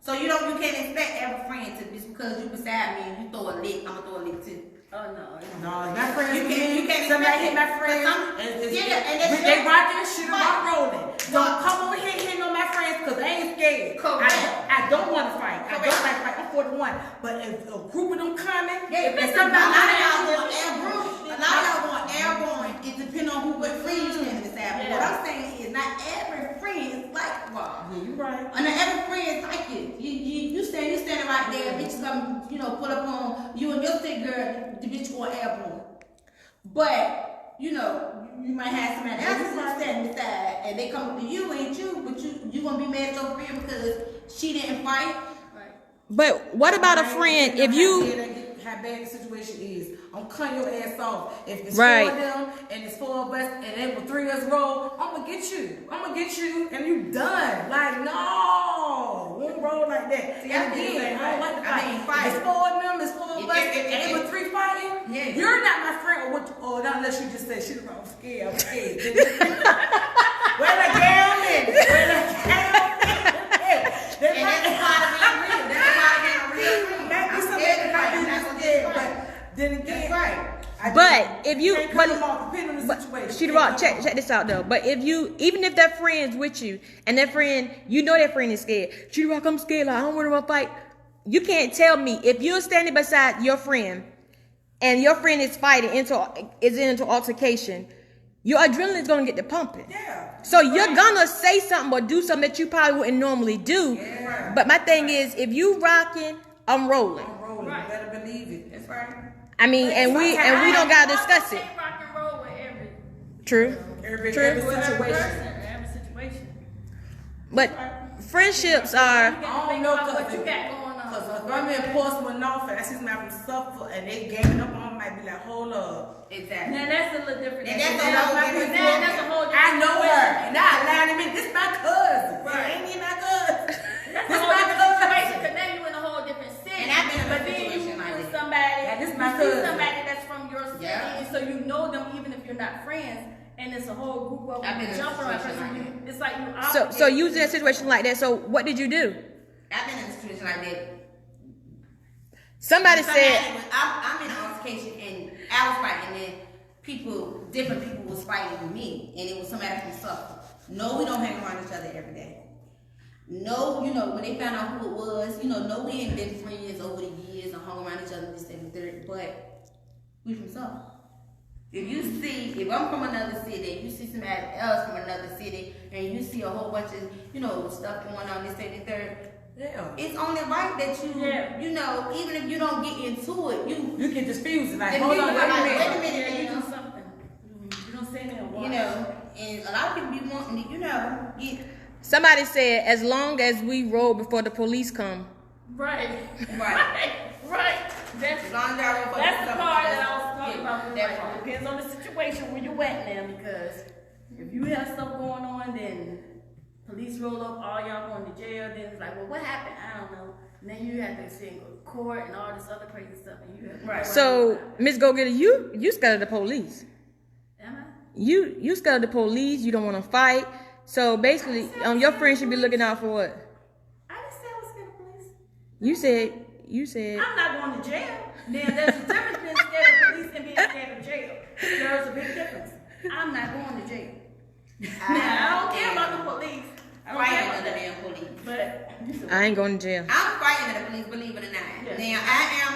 So you can't expect every friend to, just because you beside me and you throw a lick, I'm gonna throw a lick too. Oh no. No, my friends. You can't somebody hit my friends. And they rocking the shit, I'm rolling. Don't come over here hitting on my friends because they ain't scared. I don't want to fight. I don't like fight. I'm 41. But if a group of them coming, if it's somebody, a lot of y'all going airborne. It depends on what friend you stand beside. What I'm saying is not every friend is like Rob. Yeah, you right. And not every friend is like you. You standing right there, bitches come, pull up on you and your stick girl, the bitch going airborne. But you might have somebody else standing beside, and they come up to you, ain't you? But you gonna be mad at your friend because she didn't fight. Right. But what about a friend if you? How bad the situation is, I'm cutting your ass off. If it's right. 4 of them and it's 4 of us and then with 3 of us roll, I'm gonna get you and you done. Like, no, won't roll like that. See, and again, I don't like to fight. can't fight. It's 4 of them, it's 4 of If- us, if- and it was 3 fighting. Yeah. You're not my friend, or what? Or not unless you just say shit around. I'm scared. I'm scared. Where the girl is? Where the girl is? And that's a part of being real. That's a part of being a real friend. Maybe I'm somebody scared to fight. might be I'm not gonna scared, get but fight. then again, That's right. But if you, can't but, cut them off depending on the but situation. Sheeta Can't Rock, cut check them check this out though. But if you, even if that friend's with you and that friend, you know that friend is scared. Sheeta Rock, I'm scared. Like, I don't want to fight. You can't tell me if you're standing beside your friend and your friend is fighting into altercation. Your adrenaline is gonna get to pumping. Yeah. So you're gonna say something or do something that you probably wouldn't normally do. Yeah. But my thing is, if you rocking, I'm rolling. I'm rolling. Right. You better believe it. That's right. I mean, and we don't gotta discuss it. Can't rock and roll with every True. Every True. situation. every situation. But friendships are. You gotta think about what you got going on. Because if I'm in Portsmouth, North, and I see somebody from Suffolk, and they ganging up on me, I might be like, hold up. Exactly. Now that's a little different. And that's And a I'm whole like, different Now that's a whole different. I know her, situation. and I allowed him in. This my cousin. Right. It ain't even my cousin. That's This a whole my different situation. cousin. Cause now you in a whole different city. And I've been in a but then situation you like with this. somebody. Yeah, this you my see cousin. somebody that's from your city, Yeah. so you know them even if you're not friends. And it's a whole group of I've been in a jumping around. situation like Person. It's like you. So using a situation like that. So what did you do? I've been in a situation like that. Somebody said. I'm in an altercation and I was fighting and different people was fighting with me, and it was somebody from Suffolk. No, we don't hang around each other every day. No, when they found out who it was, no, we ain't been friends over the years and hung around each other this and third, but we from Suffolk. If I'm from another city, you see somebody else from another city, and you see a whole bunch of, stuff going on this and third, Yeah. it's only right that you, Yeah. even if you don't get into it, You can diffuse it. Like, If hold you on, like, wait a wait a minute. minute, Yeah, you now. do something. You don't say nothing. And a lot of people be wanting to, get Somebody said, as long as we roll before the police come. Right. Right. Right. That's as long as y'all don't That's the fuck part with that I stuff, was talking yeah, about. that Like, part. depends on the situation where you at now, because if you have stuff going on, then police roll up, all y'all going to jail. Then it's like, well, what happened? I don't know. And then you have to sit and go to court and all this other crazy stuff, and you have to Right. So, Miss Go Getter, you scared of the police. Am I? You scared of the police. You don't want to fight. So basically, your friends should be looking out for what? I didn't say I was scared of police. You said. I'm not going to jail. Then there's a difference between scared of police and being scared of jail. There's a big difference. I'm not going to jail. Now, I don't care about the police. I don't care fighting about of the that. damn police. But I ain't going to jail. I'm fighting of the police, believe it or not. Yeah. Now I am,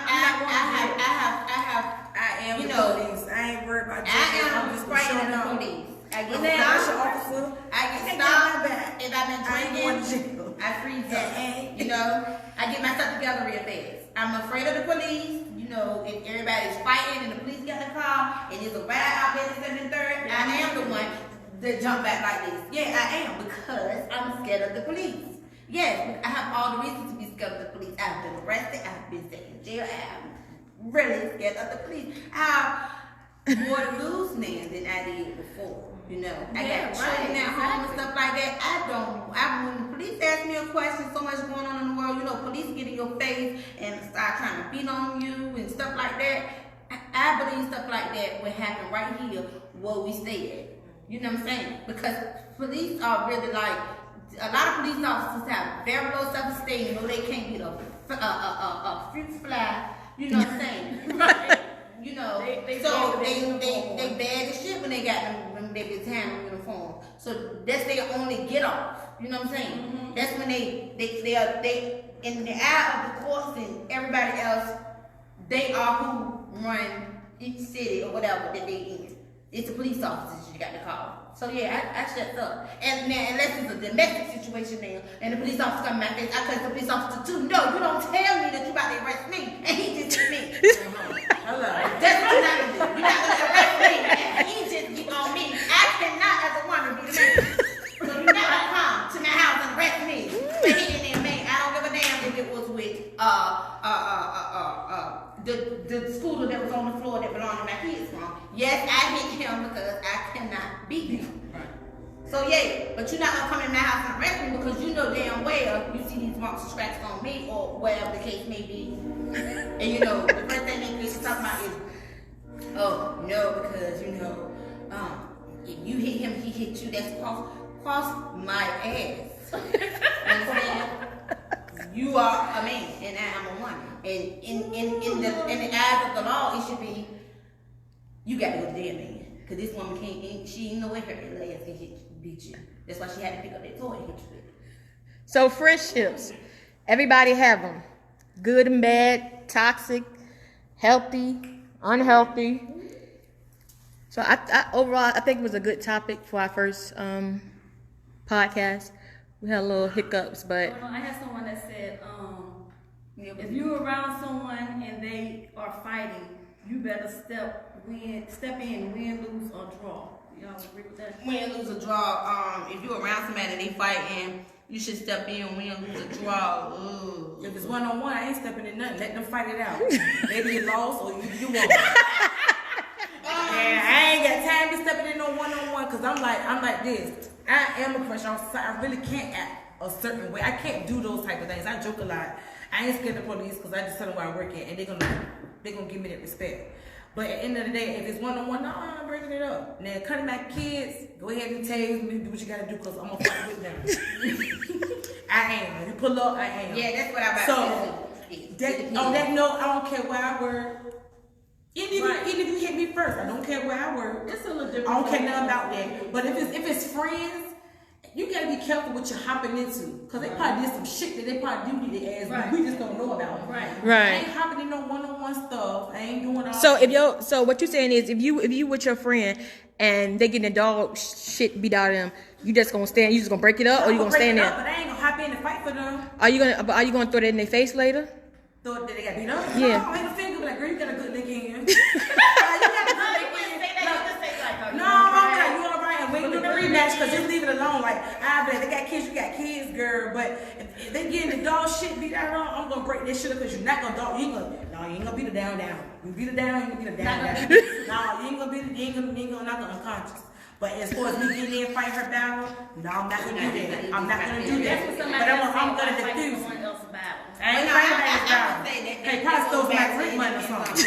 I am you the know, police. I ain't worried about jail. I I'm am just fighting showing of the up. police. I get I'm a special stopped. officer. I get Take stopped. my back. If I've been I ain't going to drinking, jail. I freeze up. Yeah. I get myself together real fast. I'm afraid of the police. If everybody's fighting and the police got the car and there's a ride out there, this and the third, I am the one that jump back like this. Yeah, I am, because I'm scared of the police. Yes, I have all the reasons to be scared of the police. I've been arrested. I've been sent in jail. I'm really scared of the police. I have more to lose now than I did before. I Yeah, got right, children at home and stuff like that. When the police ask me a question, so much going on in the world, police get in your face and start trying to beat on you and stuff like that. I believe stuff like that will happen right here where we stay at. You know what I'm saying? Because police are really like, a lot of police officers have very low self-esteem. They can't get a fruit fly. You know what I'm saying? right. So they bad as shit when they got them, when they get time in uniform. So that's their only get off. You know what I'm saying? Mm-hmm. That's when they are in the eye of the courts and everybody else. They are who run each city or whatever that they in. It's the police officers you got to call. So yeah, I shut up. And now, unless it's a domestic situation now, and the police officer come back, I cuss the police officer too. No, you don't tell me that you about to arrest me, and he just hit me. Hello. That's what you're not gonna do. You're not gonna arrest me, and he just get on me. I cannot, as a woman, be the man. So you're not gonna come to my house and arrest me. And he in there, man. I don't give a damn if it was with the scooter that was on the floor that belonged to my kids from. Yes, I hit him because I cannot beat him. So yeah, but you're not gonna come in my house and arrest me because you know damn well you see these marks and scratches on me or whatever the case may be. And you know, the first thing they talking about is, oh no, because you know, if you hit him, he hit you. That's cross my ass. Understand? You are a man and I am a woman. And in the eyes of the law, it should be you got to go to jail, man. Cause this woman she ain't no way her ass can beat you. That's why she had to pick up that toy and hit you with it. So friendships, everybody have them. Good and bad, toxic, healthy, unhealthy. So I overall, I think it was a good topic for our first podcast. We had a little hiccups, but I had someone that said, if you're around someone and they are fighting, you better step in, win, lose, or draw. Y'all agree with that? Win, lose, or draw. If you're around somebody and they fighting, you should step in, win, lose, or draw. Ooh. If it's one-on-one, I ain't stepping in nothing. Let them fight it out. Maybe you lost or you won. And I ain't got time to be stepping in no one-on-one because I'm like this. I am a professional officer. I really can't act a certain way. I can't do those type of things. I joke a lot. I ain't scared of the police because I just tell them where I work at and they're gonna give me that respect. But at the end of the day, if it's one-on-one, no, I'm breaking it up. Now, cutting back kids, go ahead and tase me, do what you gotta do because I'm gonna fight with them. I am. You pull up, I am. Yeah, that's what I'm about to do. On that note, I don't care where I work. Even if you hit me first, I don't care where I work. It's a little different. I don't care nothing about that. But if it's friends, you gotta be careful what you're hopping into. Cause they probably did some shit that they probably do need to ask, but we just don't know about it. Right. I ain't hopping in no one-on-one stuff. I ain't doing all so that. so what you're saying is if you with your friend and they getting the dog shit beat out of them, you just gonna break it up or you gonna stand there? But I ain't gonna hop in and fight for them. Are you gonna throw that in their face later? Thought that they got beat up? Yeah. No, I ain't gonna feel good like, girl, you got a good lick in. No, I'm like, you all right? And we ain't doing the rematch because just leave it alone. Like, I bet they got kids, you got kids, girl. But if they getting the dog shit beat out on, I'm gonna break this shit up because you're not gonna dog. You ain't gonna beat it down. You beat it down, you gonna beat it down. No, you ain't gonna beat it. You ain't gonna knock her unconscious. But as far as me getting in and fight her battle, no, I'm not gonna do that. I'm not gonna do that. But I'm gonna diffuse it. I ain't fighting that battle. They probably stole some rent money or something.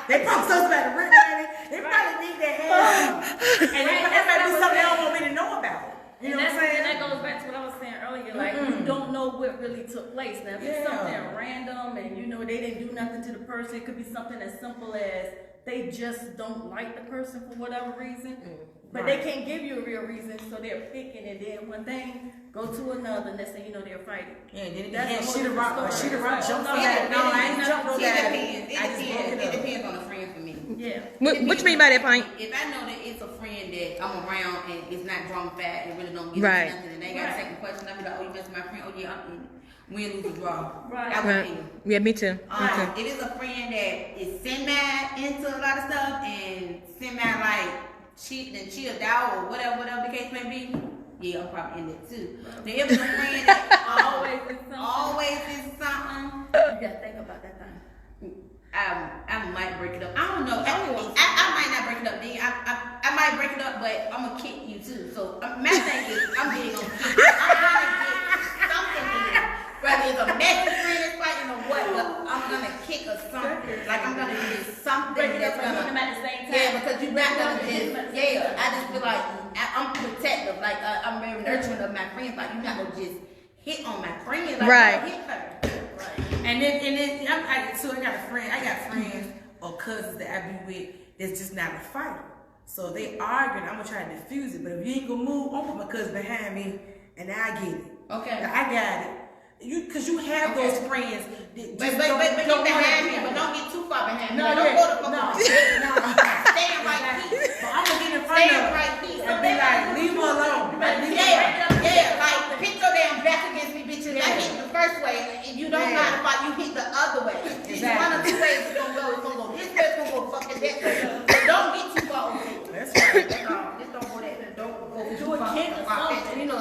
They probably stole some rent money. They probably need that help. And it might be something they don't want me to know about. You know what I'm saying? And that goes back to what I was saying earlier. Like, you don't know what really took place. Now, if it's something random and you know they didn't do nothing to the person, it could be something as simple as they just don't like the person for whatever reason. But they can't give you a real reason, so they're picking, and then one thing go to another, next thing you know they're fighting. Yeah, then she the rock jump for that. No, I ain't jump on that. It depends on the friend for me. Yeah. What you mean by that, Pint? If I know that it's a friend that I'm around and it's not drama fat and really don't give Right. me nothing, and they got a second question, I'll be like, oh, you messing my friend? Oh yeah, I'm in. Win, lose, or draw. Right. I Right. win. Yeah, me too. If it's a friend that is semi into a lot of stuff and semi like chilled out or whatever the case may be, yeah, I'm probably in that too. Now if it's a friend that always is something, You gotta think about that thing. I might break it up. I don't know. I might not break it up. Then I might break it up, but I'm gonna kick you too. So my thing is, I'm big on kick. I'm gonna get something in. Whether it's a messy friend that's fighting or what, but I'm gonna kick or something. Like I'm gonna get something that's gonna. Them at the same time. Yeah, because you're not gonna just. Yeah, I just feel like I'm protective. Like I'm very nurturing of my friends. Like you're not gonna just hit on my friend. Like Right. Hit her. And then I got friends or cousins that I be with that's just not a fighter. So they arguing, I'm gonna try to diffuse it. But if you ain't gonna move, I'm put my cousin behind me and I get it. Okay. Now, I got it. Cause you have those friends that just But don't get behind me, but don't get too far behind me. Don't go the fuck off. Stand right here. But I'm gonna get in front of Stand her right here. and be like, leave her alone. Yeah, like pick your damn back against me, bitches. I hit the first way, and you don't know how to fight. You hit the other way. It's one of two ways it's gonna go. It's gonna go this way. It's gonna go fucking that way. So don't get too far over here. That's right. Just don't go that. Don't go too Do a far. kick or something. You know,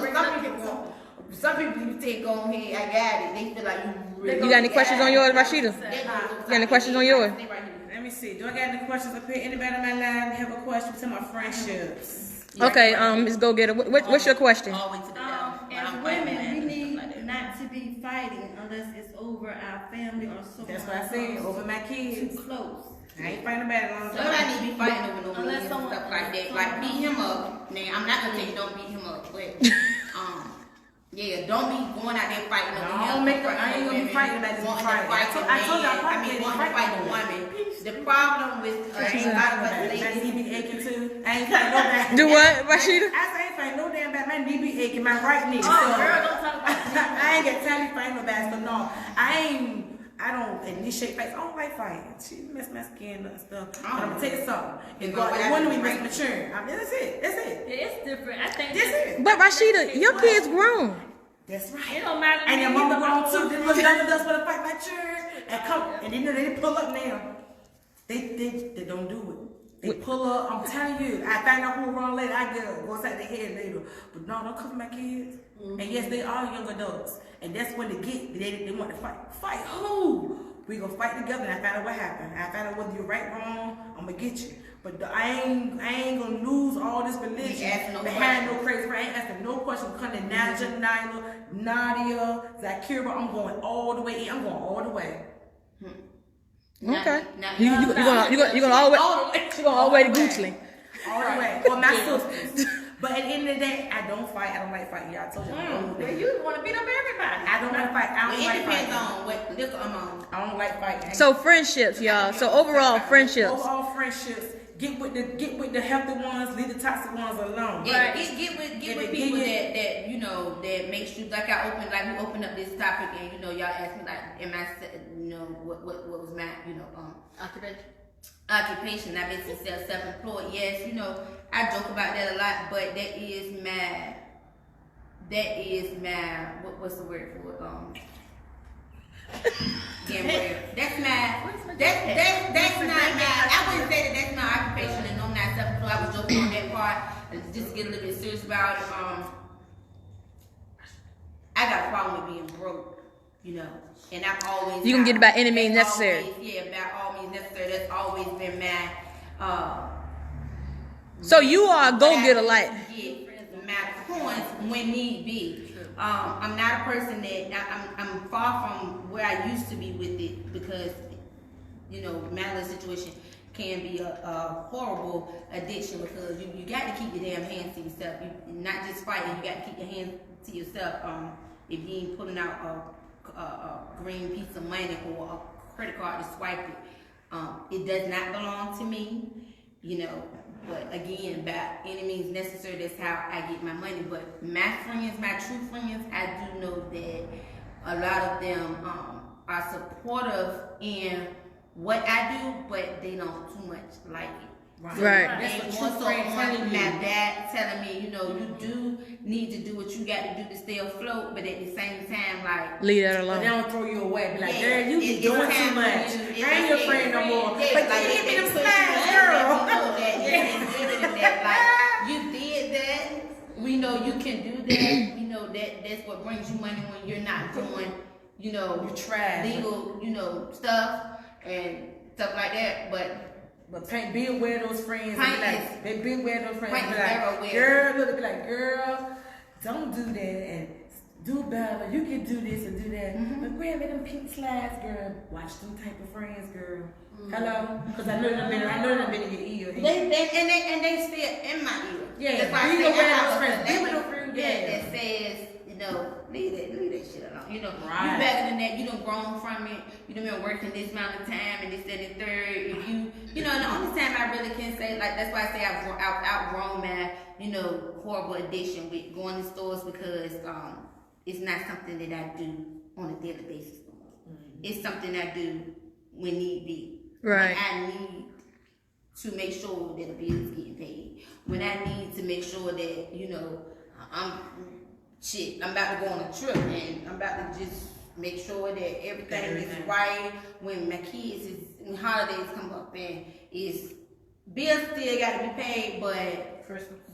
some people you think go ahead, I got it. They feel like you really. You got any questions on yours, Rashida? You got any questions on yours? Let me see. Do I got any questions up here? Anybody on my line have a question to my friendships? Okay, Ms. Go Getter, what's your question? All the way to the death. But As I'm fighting women, we back. need not to be fighting unless it's over our family or someone That's what I said, over my kids. too close. I ain't fighting about it long Somebody time. need to be fighting over no Unless men and someone- stuff like that. Like beat him up. Now I'm not gonna tell you don't beat him up, but yeah, don't be going out there fighting over him. I ain't gonna be fighting about this Wanting fight. to fight the I told y'all, man. I mean, wanting to fight the woman. The problem with a lot of us My ladies. knee be aching too. I ain't fighting no bad. Do what, Rashida? I ain't fighting no damn bad. My knee be aching, my right knee. Oh, girl, don't talk about I ain't got time to fight no bad, but no, I don't initiate fights. I don't like fighting. She mess my skin up and stuff. But I'm gonna tell you something. It's when we miss mature. That's it. That's it. Yeah, it's different. I think That's it. But Rashida, your kids grown. That's right. it don't matter. And to your me mama either. grown too. Them little young adults wanna fight my children and come and then they pull up now. They don't do it. They pull up. I'm telling you. I find out who wrong later. I get go inside their head later. But no, don't cover my kids. And yes, they are young adults. And that's when they want to fight. Fight who? We gonna fight together. And I find out what happened. I find out whether you're right, wrong. I'm gonna get you. But I ain't gonna lose all this religion asking no behind no crazy. I ain't asking no question. Come to Nadia, Zakira. I'm going all the way in. I'm going all the way. Okay. Now, You gonna all the way to Goochland. All the way. Or my sisters. But at the end of the day, I don't fight. I don't like fighting. Y'all told you. Well, you want to beat up everybody. I don't want to fight. I Well, don't it like depends fighting. on what liquor I'm on. I don't like fighting. So friendships, y'all. So overall friendships. Overall friendships. Get with the healthy ones. Leave the toxic ones alone. Yeah, Right. get with If people it- that you know that makes you like we opened up this topic and you know y'all asked me like am I what was my occupation. I've been self-employed. Yes, you know I joke about that a lot, but that is my what's the word for it? Damn word. That's not my. I wouldn't say that that's my occupation and no, I'm not self-employed. I was joking on that part. Just to get a little bit serious about it. I got a problem with being broke, you know, and I've always. You can get it by any means that's necessary. always, by all means necessary. That's always been my. So you are a go-getter, like. Get my coins when need be. I'm not a person that I'm far from where I used to be with it because you know my little situation can be a horrible addiction because you got to keep your damn hands to yourself. You not just fighting, you got to keep your hands to yourself. If you ain't pulling out a green piece of money or a credit card to swipe it does not belong to me, you know. But again, by any means necessary, that's how I get my money. But my friends, my true friends, I do know that a lot of them are supportive in what I do, but they don't too much like it. Right. They more so on my back telling me, you know, you do need to do what you got to do to stay afloat, but at the same time, like Leave that But they alone. don't throw you away. Be like, Yeah, girl, you be it's doing time too for much. you. I ain't your friend no more. Yeah, But like, you give me them they push slides, you girl. back, we know that like you did that. We know you can do that. You know that's what brings you money when you're not doing, you know, You trash. legal, you know, stuff and stuff like that. But Be aware of those friends. Be aware of those friends. Paint Be is very like, aware. girl, look, be like, girl, don't do that and do better. You can do this and do that. But grab me them pink slides, girl. Watch them type of friends, girl. Hello, because I know them been in your ear. they still in my ear. Yeah, That's why I be say aware I of have those a friends. Be with celebrity those friends, that says, you know, leave that shit alone. You know, Right. you better than that. You done grown from it. You done been working this amount of time and this, that, and the third. If you know, and the only time I really can say, like, that's why I say I've outgrown my, you know, horrible addiction with going to stores because it's not something that I do on a daily basis. It's something I do when need be. Right. When I need to make sure that a bill is getting paid. When I need to make sure that, you know, I'm about to go on a trip and I'm about to just make sure that everything is right. When my kids when holidays come up and bills still gotta be paid, but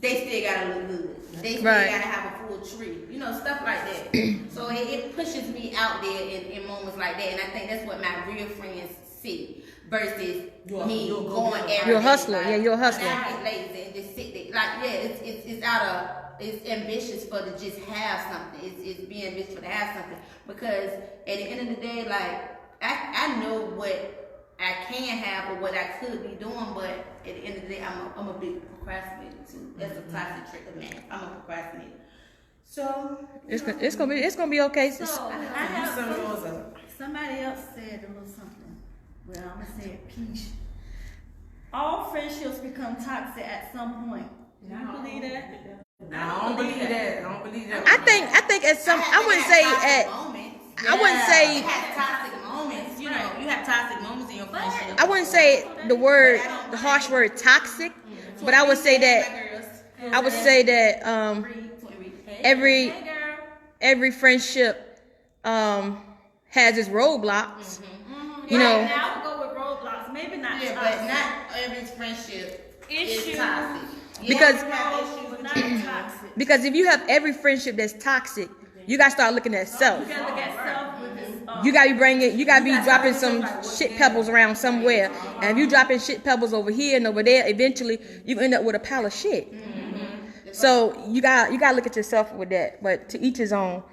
they still gotta look good. They still Right. gotta have a full tree. You know, stuff like that. So it pushes me out there in moments like that. And I think that's what my real friends city versus You're me a going every day. You're a hustler. Like, Yeah, you're a hustler. I get lazy and just sit there. Like, yeah, it's ambitious for to just have something. It's being ambitious for to have something. Because at the end of the day, like, I know what I can have or what I could be doing, but at the end of the day, I'm a big procrastinator too. That's a toxic trait of mine. I'm a procrastinator. So It's gonna be okay. So I have somebody else said a little something. Well, I'm gonna say it, Peach. All friendships become toxic at some point. Do you believe that? I don't believe that. I don't believe that. I think at some I wouldn't say at moments. I wouldn't say You have toxic moments. You know, you have toxic moments in your friendship. I wouldn't say the harsh word toxic, but I would say that every friendship has its roadblocks. You know, Now I would go with roadblocks. Maybe not Yeah, toxic. but not every friendship Issue. is toxic. Because- you have issues But with not your toxic. because if you have every friendship that's toxic, you gotta start looking at self. You gotta look at self with this. You gotta be dropping some shit pebbles around somewhere. And if you dropping shit pebbles over here and over there, eventually you end up with a pile of shit. So you gotta look at yourself with that. But to each his own.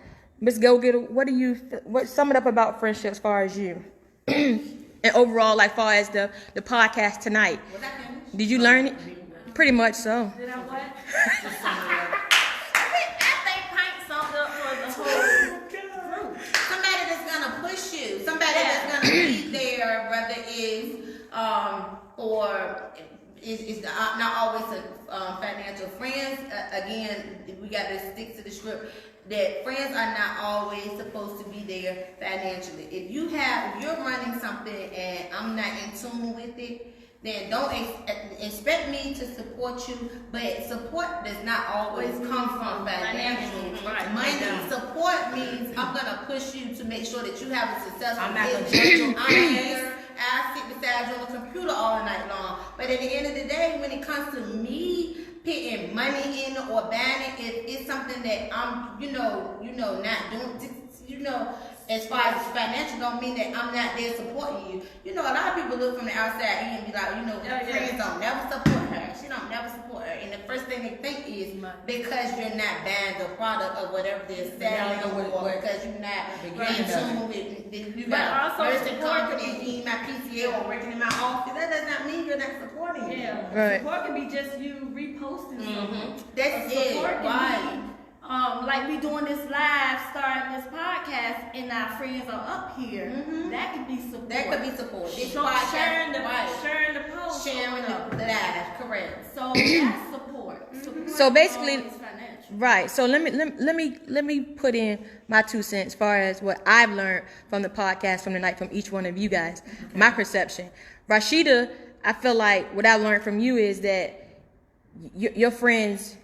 Miss Go Getter, what sum it up about friendship as far as you? And overall, like far as the podcast tonight. Was I finished? Did you learn it? Pretty much so. Did I what? I think Pint summed up for the whole group. Somebody that's gonna push you. Somebody that's gonna be there, whether it's or is not always a financial friends. Again, we got to stick to the script. That friends are not always supposed to be there financially. If you're running something and I'm not in tune with it, then don't expect me to support you. But support does not always come from financial money. Support means I'm gonna push you to make sure that you have a successful business. I'm here. I sit beside you on the computer all night long. But at the end of the day, when it comes to me putting money in or banning, it's something that I'm, not doing. As far as financial, don't mean that I'm not there supporting you. A lot of people look from the outside in and be like, friends don't never support her. She don't never support her. And the first thing they think is because you're not buying the product or whatever they're selling, or because you're not in tune with, you got a nursing company and you my PCA or working in my office. That does not mean you're not supporting me. Yeah. Right. Support can be just you reposting something. That's it. Support can Right. be, like we doing this live, starting this podcast, and our friends are up here. That could be support. That could be support. This So podcast, sharing the sharing post, the live, correct. So that's support. So basically- Support is financial. Right. So let me put in my 2 cents as far as what I've learned from the podcast from tonight from each one of you guys. Okay. My perception. Rashida, I feel like what I learned from you is that your friends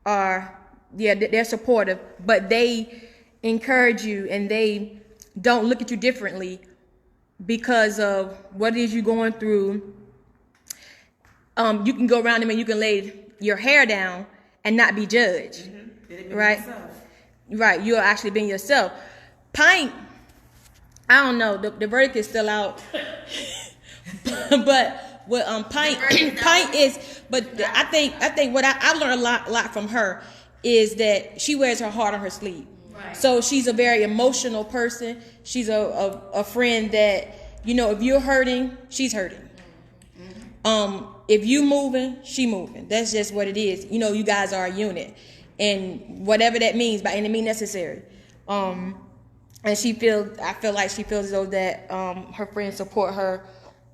are they're supportive, but they encourage you and they don't look at you differently because of what it is you're going through. You can go around them and you can lay your hair down and not be judged. Right? Right. You're actually being yourself. Pint, I don't know. The verdict is still out. But what Pint is, but I think what I learned a lot from her is that she wears her heart on her sleeve. Right. So she's a very emotional person. She's a friend that, if you're hurting, she's hurting. If you moving, she moving. That's just what it is. You guys are a unit. And whatever that means, by any means necessary. And I feel like she feels as though that her friends support her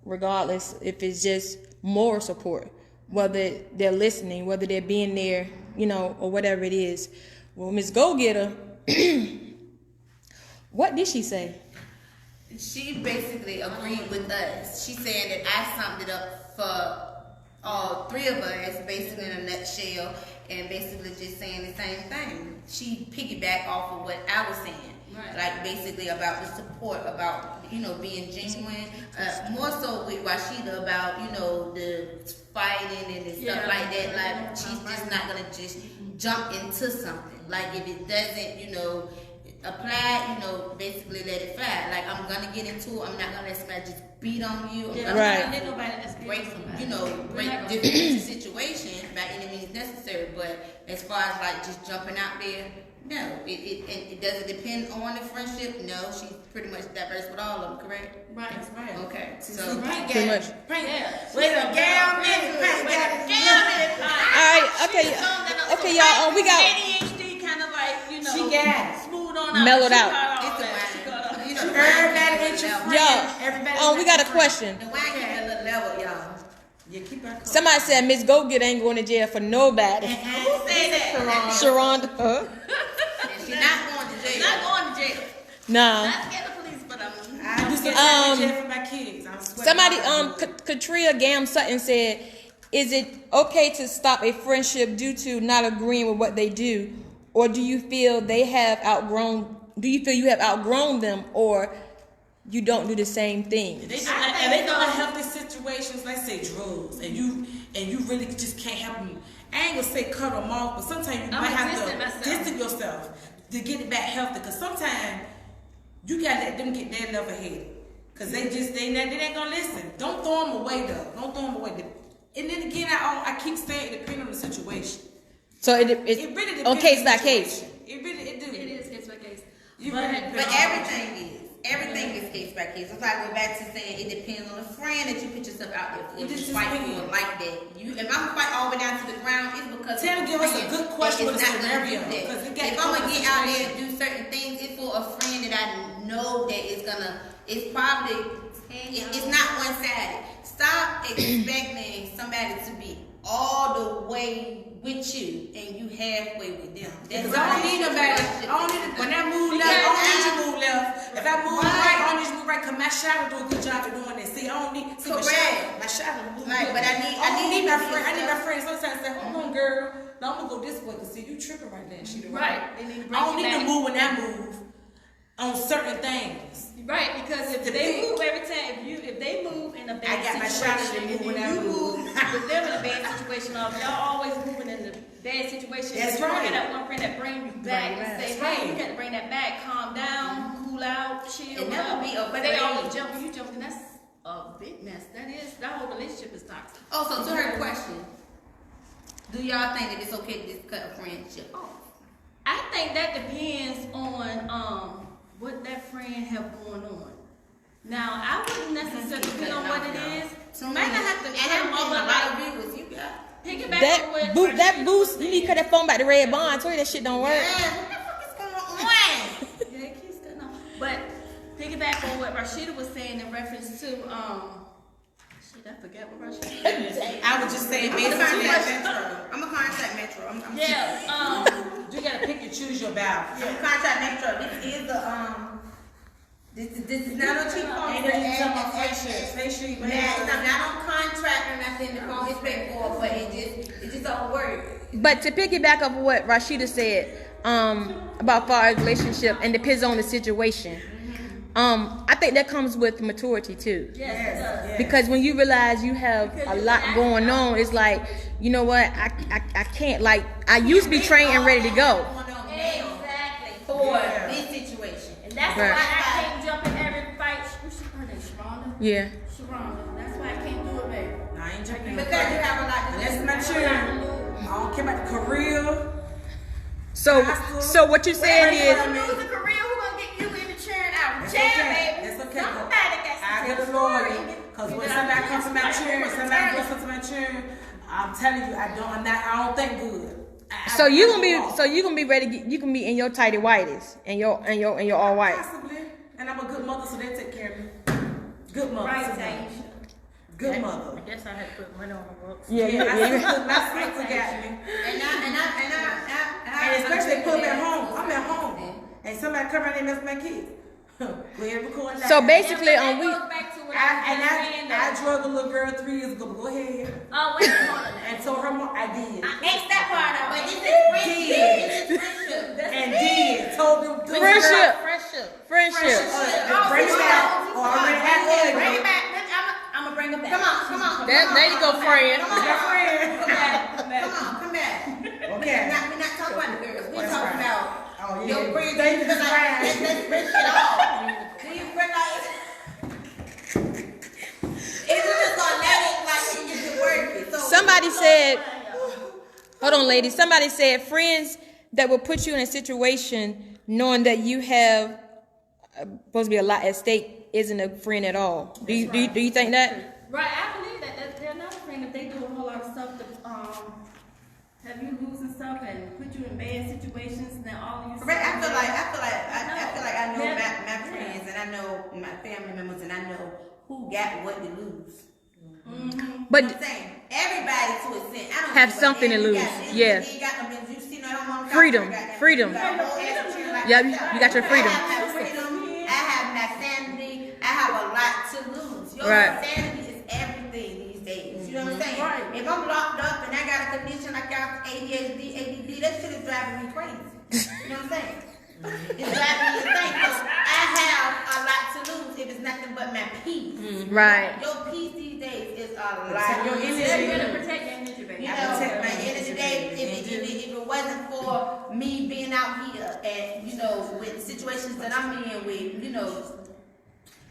regardless if it's just moral support, whether they're listening, whether they're being there, or whatever it is. Well, Miss Go Getter, what did she say? She basically agreed with us. She said that I summed it up for all three of us, basically in a nutshell, and basically just saying the same thing. She piggybacked off of what I was saying. Right. Like basically about the support, about being genuine, more so with Rashida about the fighting and stuff like that. Like she's just not gonna just jump into something. Like if it doesn't apply, basically let it fly. like, I'm gonna get into it. I'm not gonna let somebody just beat on you. I'm Yeah, gonna Right. Let nobody that's break, somebody. you know, break We're not gonna- different situations by any means necessary. But as far as like just jumping out there, no, it doesn't depend on the friendship. No, she's pretty much diverse with all of them, correct? Right. That's right. Okay, so Pretty much. Yeah. Wait a gal minute, All right, okay, y'all. We got ADHD kind of like, you know, She got it. smooth on out. Mellowed She out. got all it's the that. She got all wine. You know, the Everybody wine get your level. friend. y'all. Everybody We got a question. The wine keep a little level, y'all. Yeah, keep her. Somebody said Miss Go Get ain't going to jail for nobody. Who said that? Sharonda. And she's not going to jail. Not going to jail. Nah. Not scared of police, but I'm. I do get jail for my kids. I'm sweating. Somebody, Katria Gam Sutton said, "Is it okay to stop a friendship due to not agreeing with what they do, or do you feel they have outgrown? Do you feel you have outgrown them, or you don't do the same thing?" They don't healthy situations, like say drugs, and you really just can't help them. I ain't gonna say cut them off, but sometimes you might have to distance yourself to get it back healthy. Cause sometimes you gotta let them get their level headed. Cause they ain't gonna listen. Don't throw them away though. Don't throw them away. And then again, I keep saying it depends on the situation. So it really depends on case on by the case. situation. It do. It is case by case. You But- really But depend on- everything is case by case. It's like we're back to saying it depends on the friend that you put yourself out there for. It If just you fight depends. for it like that, if I'm gonna fight all the way down to the ground, it's because Tell, of give us a friend good that question is with a not gonna do scenario, that. 'cause it got If to I'm come gonna with get out there situation. and do certain things, it's for a friend that I know that is gonna. It's probably it's not one sided. Stop expecting somebody to be all the way with you and you halfway with them. Because I don't need nobody. I don't need when I move left, I don't need you to move left. If I move right, I don't need you to move right. Cause my shadow do a good job of doing that. See, I don't need my shadow move. Right, but I need my friend. I need my friend. Sometimes say, hold on, girl. No, I'm gonna go this way. Cause see, you tripping right there. She Right. They need to I bring don't you need to back. move when I move on certain things. Right, because if they move every time, if they move in a bad I got my shot situation, to move and when then I you move. move with them in a bad situation, or if y'all always moving in the bad situation, That's you right. have that one friend that bring you back and say, That's hey, right. you got to bring that back, calm down, cool out, chill. And never be But they afraid. always jumping, you jumping. That's a big mess. That whole relationship is toxic. Also, to her question, do y'all think that it's okay to just cut a friendship off? I think that depends on what that friend have going on. Now, I wouldn't necessarily depend on what it is. So Might not have to and cut I'm them off, getting a but lot like of viewers. You got. piggyback on what That boost, you need to cut that phone back to red bond. I told you that shit don't work. Yeah, what the fuck is going on? Yeah, it keeps cutting off. But piggyback on what Rashida was saying in reference to shit, I forget what Rashida said. I was just saying, I'm basically, a contact Metro. I'm Yeah, you gotta pick and choose your battle. I'm a contact Metro. This is the This is not a cheap phone. Ain't nothing talking about friendships. Make sure you I'm not on contract or nothing. The phone is paid for, but it just don't work. But to piggyback off of what Rashida said about far as relationship and depends on the situation, I think that comes with maturity too. yes, it does. Because when you realize you have a lot going on, it's like, you know what, I can't, like, I used to be trained and ready to go. Exactly. For this situation. And that's Right. why I can't jump in every fight. What's her name? Sharonda? Yeah. Sharonda. That's why I can't do it, baby. I ain't joking. Because you have a lot to That's lose. my children. I don't care about the career. So what you're saying If is, you lose a career, who gonna get you in the chair out? That's Chair, okay. baby. That's okay. Somebody got to I get a lawyer. Because when somebody comes to my children, somebody goes to my children, I'm telling you, I don't think good. so you gonna be ready. You can be in your tighty whities and your all white. Possibly. And I'm a good mother, so they take care of me. Good mother. Right, so Taisha. good mother. I guess I had to put money on the books. Yeah, Yeah, yeah. my sister got me. And especially they put me at home. I'm at home. And somebody come around and mess with my kids. Go ahead and record that. So basically, That we. goes back to what I was saying. I drugged a little girl 3 years ago. But go ahead. Oh, wait a minute. And told her mom I did. X that part out. But this is friendship. And did. Told them to Friendship. Friendship. Friendship. Bring it back. Or already had Bring it ugly. back. I'm gonna bring it back. Come on. There you go, friend. Your friend. Come back. Okay. We're not talking about the girls. We're That's talking right. about Oh, yeah. your friends. Thank you, Let's Brian. break it off. Do you realize somebody said, hold on, ladies. Somebody said friends that will put you in a situation knowing that you have supposed to be a lot at stake isn't a friend at all. Do you think that? Right, I believe that they're not a friend if they do a whole lot of stuff to have you losing stuff and put you in bad situations. Then all of you. Right, I feel like I know my friends and I know my family members and I know who got what to lose. Mm-hmm. But You know what I'm saying? Everybody to a extent. I don't have give a something damn. to You lose. got this, Yeah. you got them, you see no homo- Freedom. you got- Freedom. you got whole ass shit like Yeah, that. you got your freedom. I have my freedom. I have my sanity. I have a lot to lose. Your Right. sanity is everything these days. You know what I'm saying? Right. If I'm locked up and I got a condition like ADHD, ADD, that shit is driving me crazy. You know what I'm saying? It's driving me insane. So I have a lot to lose if it's nothing but my peace. right. Your peace these days is a lot. Protect your energy. They're gonna protect your energy, baby. You know, at the end of the day, if it wasn't for me being out here and, you know, with situations that I'm in with, you know.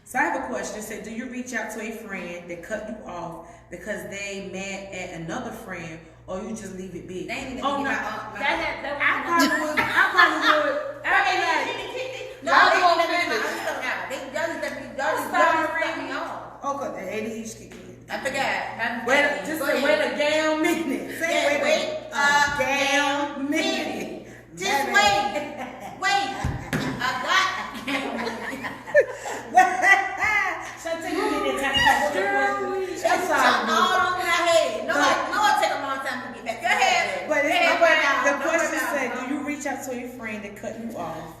So I have a question. It said, do you reach out to a friend that cut you off because they mad at another friend, or you just leave it be? They ain't even Oh, get no. That I probably would. I No, Y'all they go ain't finish. even stuff out. Y'all just cut me off. Oh, cause the ADHD kid. I forgot. Wait, just say wait a damn minute. Say Yeah, wait a damn minute. Just wait. Wait. I got Shantae, you need to take that. I'm something sorry. all over my head. No, it take a long time to get back. Go ahead. But Go ahead. the question said, do you reach out to a friend that cut you off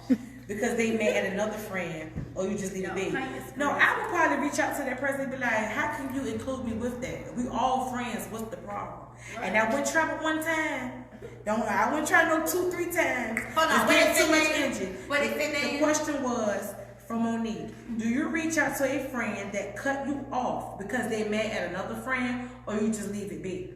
because they mad at another friend, or you just leave it be? No, I would probably reach out to that person and be like, how can you include me with that? We all friends. What's the problem? And I went travel one time. I wouldn't try no 2-3 times. Hold on, It's what getting is too the much name? energy. What is the The name? question was from Monique. Do you reach out to a friend that cut you off because they mad at another friend, or you just leave it be?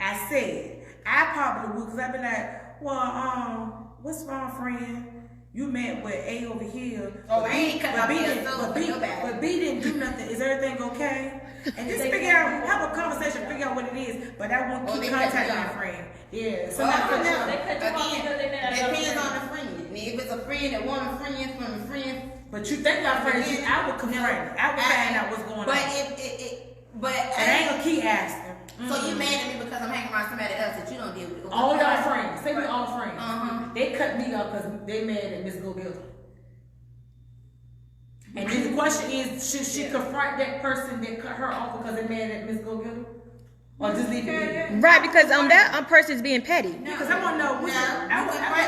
I said, I probably would, because I'd be like, well, what's wrong, friend? You mad with A over here. Oh, but I ain't cut off your soul but for B, your bad. but B didn't do nothing. Is everything okay? And just figure out, have a conversation, figure out what it is. But I won't Oh, keep they cut contacting you my off. friend. Yeah. Well, I don't know. They cut you off Again, because they mad at it another depends friend. on the friend. I mean, if it's a friend that want a friend from a friend, But you think y'all friends, I would confront it. I would find out what's going on. but And I ain't gonna keep asking. so you mad at me because I'm hanging around somebody else that you don't deal with? All y'all friends. Say we all friends. Uh-huh. They cut me off because they mad at Miss Go Gilda. And then the question is, should she confront that person that cut her off because they mad at Miss Go Gilda? Or just leave it be? Right, because that person's being petty. Because I want to know No, what's you confront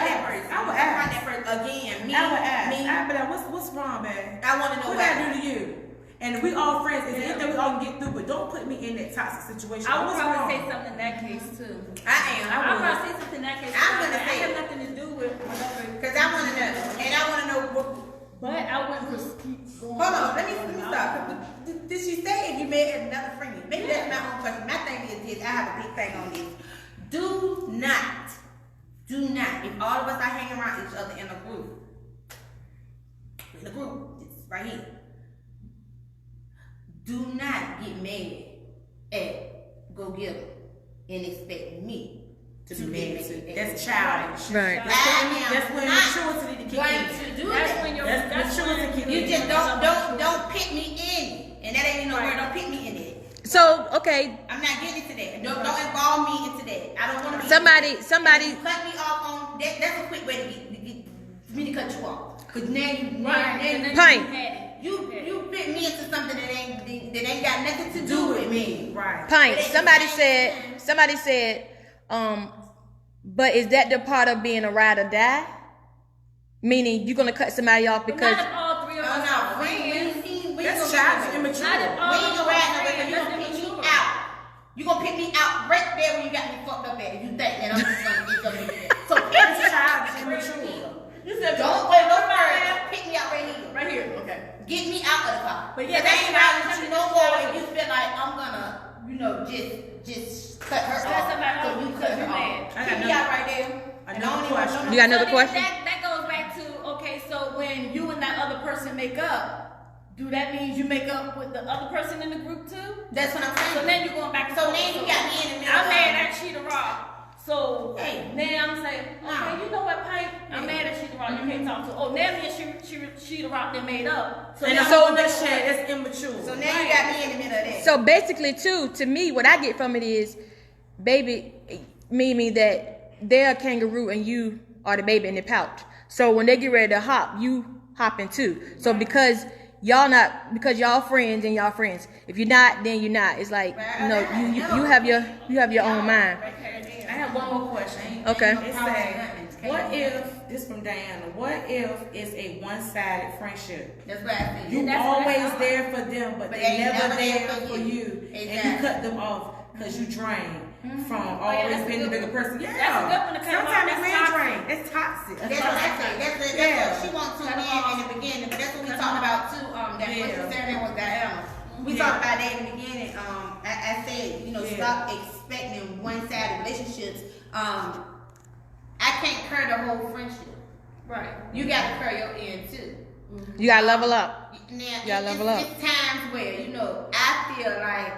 that person. I would You confront ask. that person again. Me, I would ask. me. I'd be like, what's wrong, babe? I want to know What did I why. do to you? And we all friends. It's anything we all can get through, but don't put me in that toxic situation. I would What's probably wrong? say something in that case too. I am. I would probably say something in that case. I'm gonna I say have it. nothing to do with whatever. Because I want to know. And I want to know what. But I wouldn't just keep going. Hold on, let me stop. Did she say if you mad at another friend? Maybe that's my own question. My thing is this, I have a big thing on this. Do not, if all of us are hanging around each other in a group, it's right here. Do not get mad at Go Get 'Em and expect me To to be get mad mad. too. That's childish. Right. That's when not maturity need to kick going in. to do That's that. when you're. That's That's maturity when kick You in. just don't pick me in. And that ain't even no word, don't pick me in it. So, okay, I'm not getting into that. Don't involve me into that. I don't want to be. somebody, You cut me off on that. That's a quick way to get me to cut you off. Cause now you Pint. you fit me into something that ain't got nothing to do with me. Right. Pint. Somebody said, but is that the part of being a ride or die? Meaning you're gonna cut somebody off because Not if all three of Oh us no, are we friends. That's childish, immature. Not if all We ain't gonna ride no way, friends. you gonna pick me out. You gonna pick me out right there where you got me fucked up at. If you think that I'm just gonna get something to do that. So pick That's me childish, out. immature. You said Don't go no further. Pick me out right here. Right here. Okay. Get me out of the car. But yeah, Cause I ain't that's riding with you no more if you feel like I'm gonna, just cut her Cut off. somebody So off you because cut her you're mad. off. I got Pick me another- out right there. And I don't even want You got another So then question? That goes back to, okay, so when you and that other person make up, do that mean you make up with the other person in the group too? That's what I'm saying. So then you're going back and So forth. then you got me in the middle. I'm mad at Sheeta Rock. So Hey. now I'm saying, okay, you know what, Pike? I'm mad at Sheeta Rock. You can't talk to. Oh, now me and Sheeta Rock they made up. So And now the So- whole that shit is immature. So now you got me in the middle of that. So basically, too, to me, what I get from it is, baby, meaning that they're a kangaroo and you are the baby in the pouch. So when they get ready to hop, you hopping too. So because y'all friends and y'all friends. If you're not, then you're not. It's like, you know, you have your own mind. I have one more question. Okay. It said, what if, this from Diana, what if it's a one-sided friendship? That's what I said. You that's what always I- there for them, but But they they never never there for you. And Exactly. you cut them off because you drain from yeah, always that's a being the good bigger one. person. Yeah. That's a good one to cut off. Sometimes That's it's toxic. drain. It's toxic. That's what I said. That's what she wants to Cut win off. in the beginning, but that's what we talked about too. That Yeah. first Saturday was Diana. We talked about that in the beginning. I said, you know, stop expecting one-sided relationships. I can't cur the whole friendship. Right. You gotta cur your end too. You gotta level up. Now, Yeah, level up. It's times where, you know, I feel like,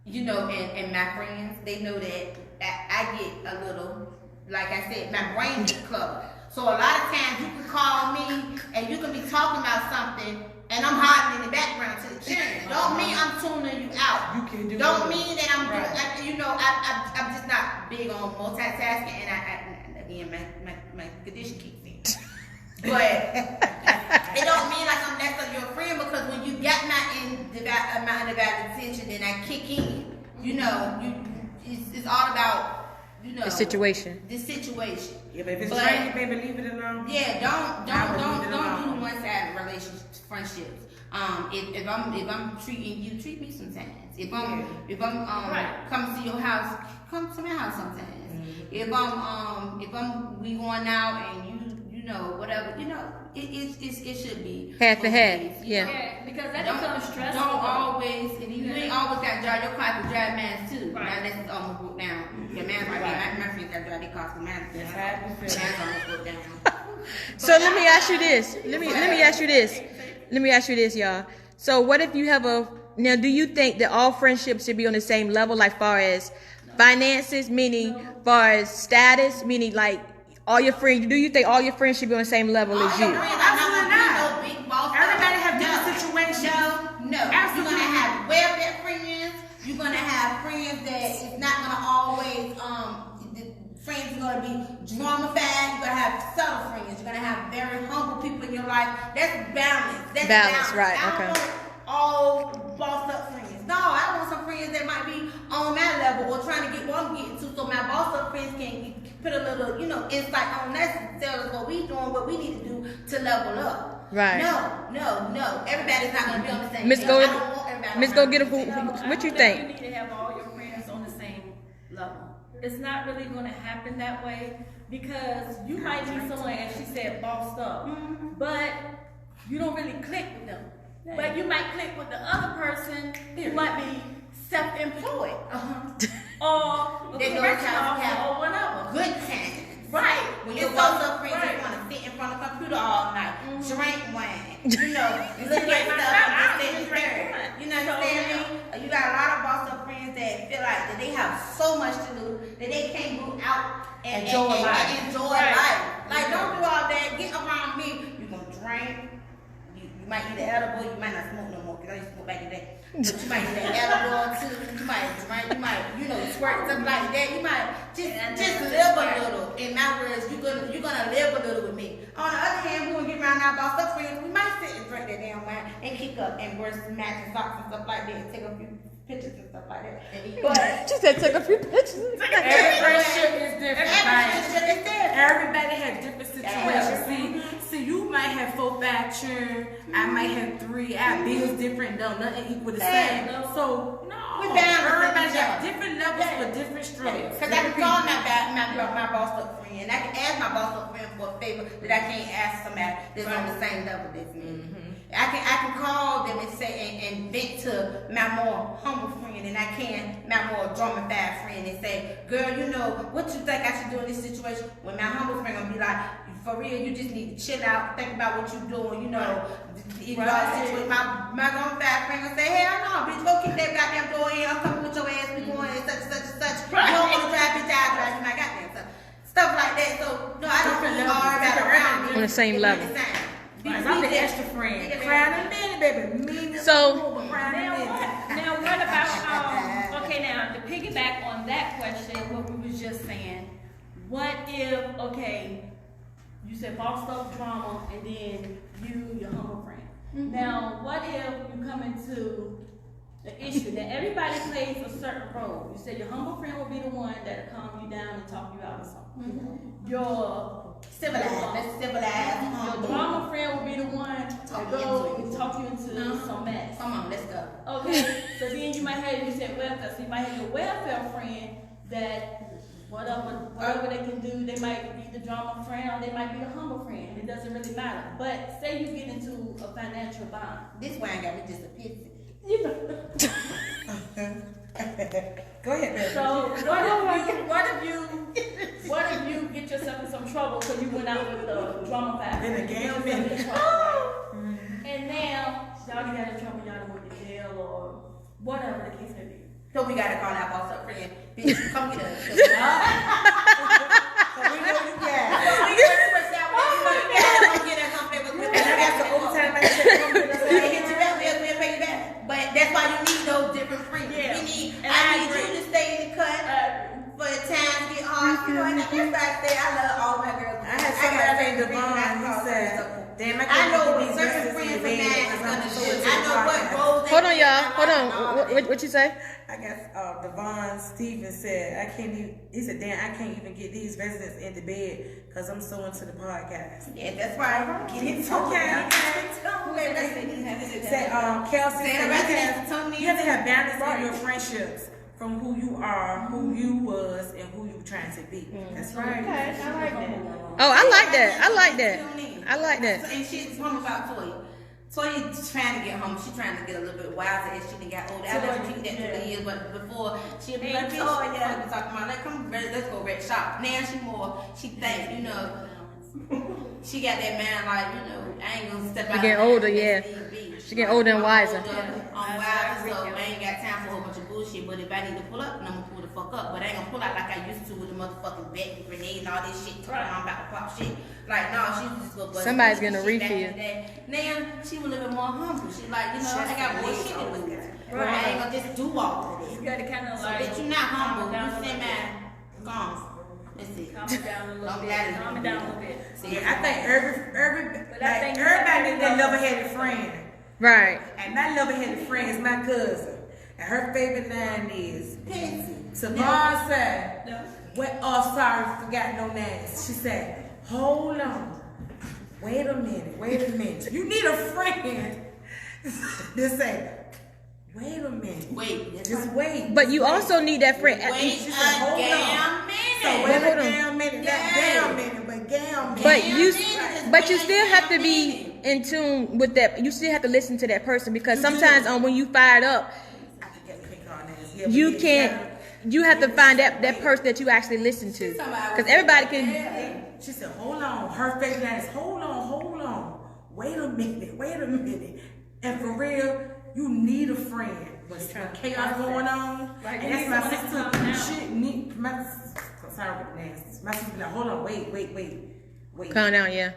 you know, and my friends, they know that I get a little, like I said, my brain gets cluttered. So a lot of times you can call me and you can be talking about something and I'm hiding in the background to the children. Don't mean I'm tuning you out. You can do Don't it. mean that I'm Right. doing, like, you know, I'm just not big on multitasking, and I again, my condition kicks in. But it don't mean like I'm next to your friend, because when you got my undivided attention, then I kick in. You know, it's all about, you know, The situation. The situation. Yeah, but if it's But- draining, baby, leave it alone. Yeah, don't leave it do alone. one-sided relationships, friendships. If I'm treating you, treat me sometimes. If I'm Right. coming to your house, come to my house sometimes. If we going out and you know whatever, you know, it should be Half and both half, ways, you yeah. know. Yeah, because that Don't becomes stressful. always, and you ain't always got to drive your car to drive mine too. Right. Now that's almost broke down. Yeah, mine might be, my friends got to drive their cars, so mine, That's how it feels. mine's almost broke down. So let me ask you this. Let me ask you this. Let me ask you this, y'all. So what if you have now do you think that all friendships should be on the same level, like far as finances, meaning far as status, meaning like all your friends, do you think all your friends should be on the same level as you? Absolutely not. Everybody have different situations. No. Absolutely. You're gonna have well-behaved friends. You're gonna have friends that is not gonna always the friends are gonna be drama-fied. You're gonna have subtle friends. You're gonna have very humble people in your life. That's balance. That's Balance, right, I okay. don't want all bossed up friends. No, I want some friends that might be on my level or trying to get where I'm getting to, so my bossed up friends can put a little, you know, insight on us and tell us what we doing, what we need to do to level up. Right. No. Everybody's not gonna be on the same Miss page. Go- I don't want everybody Miss on Go my get a page. what you You think? need to have all your friends on the same level. It's not really going to happen that way because you might be someone, as she said, bossed up, but you don't really click with them. But you might click with the other person who might be self-employed or a They know correction how to officer have or whatever. Good times. Right. When your It's boss so- up friends, right. you want to sit in front of the computer all night, drink wine, you know, look Like at myself, stuff I and don't sit even in drink there. wine. You know what I'm saying? You got a lot of boss up friends that feel like that they have so much to do that they can't go out and Enjoy life. enjoy Right. life. Like, don't do all that. Get around me. You're going to drink. You might eat an edible. You might not smoke no more because I used to smoke back in the day. But you might eat an edible too. You might drink. You might, you know, squirt something like that. You might just live a little. In my words, you're gonna live a little with me. On the other hand, when we get around our boss up friends, we might sit and drink that damn wine and kick up and wear some matching socks and stuff like that. And take a few pictures and stuff like that. But She said take a few pictures. Every friendship is different. every Right? friendship is different. Everybody has different situations. See, you might have 4, 5 children. I might have 3. Our bills different. No, nothing equal the same. Yeah. So no, We balance everybody each got other. different levels for different struggles. Because I can call my boss up friend, and I can ask my boss up friend for a favor that I can't ask somebody that's on the same level as me. I can call them and say and vent to my more humble friend, and I can my more drama-fied friend and say, girl, you know what you think I should do in this situation? When my humble friend gonna be like, for real, you just need to chill out, think about what you're doing, you know. If y'all situation, my grown fat friend will say, hell no, bitch, go kick that goddamn door in, I'm coming with your ass, we going and such and such and such. You don't want to drive, bitch, I'll drive you, my goddamn stuff. Stuff like that, so, no, I don't really argue about around me. On the same level. Right, I'm the extra friend. Crying in a minute, baby. Mean So- Now what about okay, now to piggyback on that question, what we was just saying, what if, okay, you said bossed up drama and then your humble friend. Now what if you come into the issue that everybody plays a certain role? You said your humble friend will be the one that'll calm you down and talk you out of something. Your Civilized. your drama friend will be the one to go and talk you into some mess. Come on, let's go. Okay, so then you might have, you said welfare, so you might have your welfare friend that whatever they can do, they might be the drama friend or they might be the humble friend. It doesn't really matter. But say you get into a financial bond. This wine got me just a pissy. You know. Go ahead, baby. So what if you get yourself in some trouble because you went out with the drama factor? In a game minute. And now y'all got in trouble, y'all went to jail or whatever the case may be. So we gotta call our boss up friend. Bitch, come get us. So we know you got. But that's why you need those different friends. Yeah. I need you to stay in the cut for the times get hard. You know, and that's why I say I love all my girls. I had somebody named Devon who said, damn, I I can't know get these certain dresses friends in of the mine bed is because I'm gonna so do it. into I know what the roles they Hold on, play y'all. in Hold my life and all on. that. What you say? I guess Devon Stevens said, I can't even, he said, damn, I can't even get these residents into bed because I'm so into the podcast. Yeah, that's right. Get it. Okay. Said, Kelsey said, you have to have balance in your friendships from who you are, who you was, and who you trying to be. That's right. Okay, I like that. Oh, I like that. I like that. I like that. And she's home about Toya. Toya's trying to get home. She's trying to get a little bit wiser as she done got older. I let her keep that to the years, but before she'll be like, Toya, we talking about, let's go red shop. Now she think, you know, she got that man like, you know, I ain't gonna step out. She getting older, yeah. She getting older and wiser. I'm wiser, so I ain't got time for a whole bunch of bullshit. But if I need to pull up, then I'm gonna pull the fuck up. But I ain't gonna pull out like I used to with the motherfucking bet and grenade and all this shit. Talking about the pop shit. Like, no, she just go bust. Somebody's gonna shit back refill. in the day. Now she was a little bit more humble. She like, you know, I got more shit to do. Right. I ain't gonna just do all of this. You gotta kind of So like. that you not humble. calm You it say, man, gone. Let's see. Calm it down a little I'm bit. glad it's- Calm it down a little bit. See, Yeah, I think think everybody needs that level-headed friend. Right. And my level-headed friend is my cousin. And her favorite line is, Savon said, what, oh, sorry, forgot no names. She said, hold on. Wait a minute. You need a friend. Just say, wait a minute. wait. Just wait. But you also need that friend. Wait She said, hold on. damn minute. So wait Hold a on. damn minute. Not damn minute, but damn minute. But you still have to be in tune with that. You still have to listen to that person because sometimes when you fired up, you can't. You have to find that person that you actually listen to because everybody can. She said, hold on. Her favorite line is, hold on. Wait a minute. And for real, you need a friend. When chaos going on, Like, and that's my you need sister. someone to calm She need sorry with the nasty. My sister be like, hold on, wait. Calm down, yeah.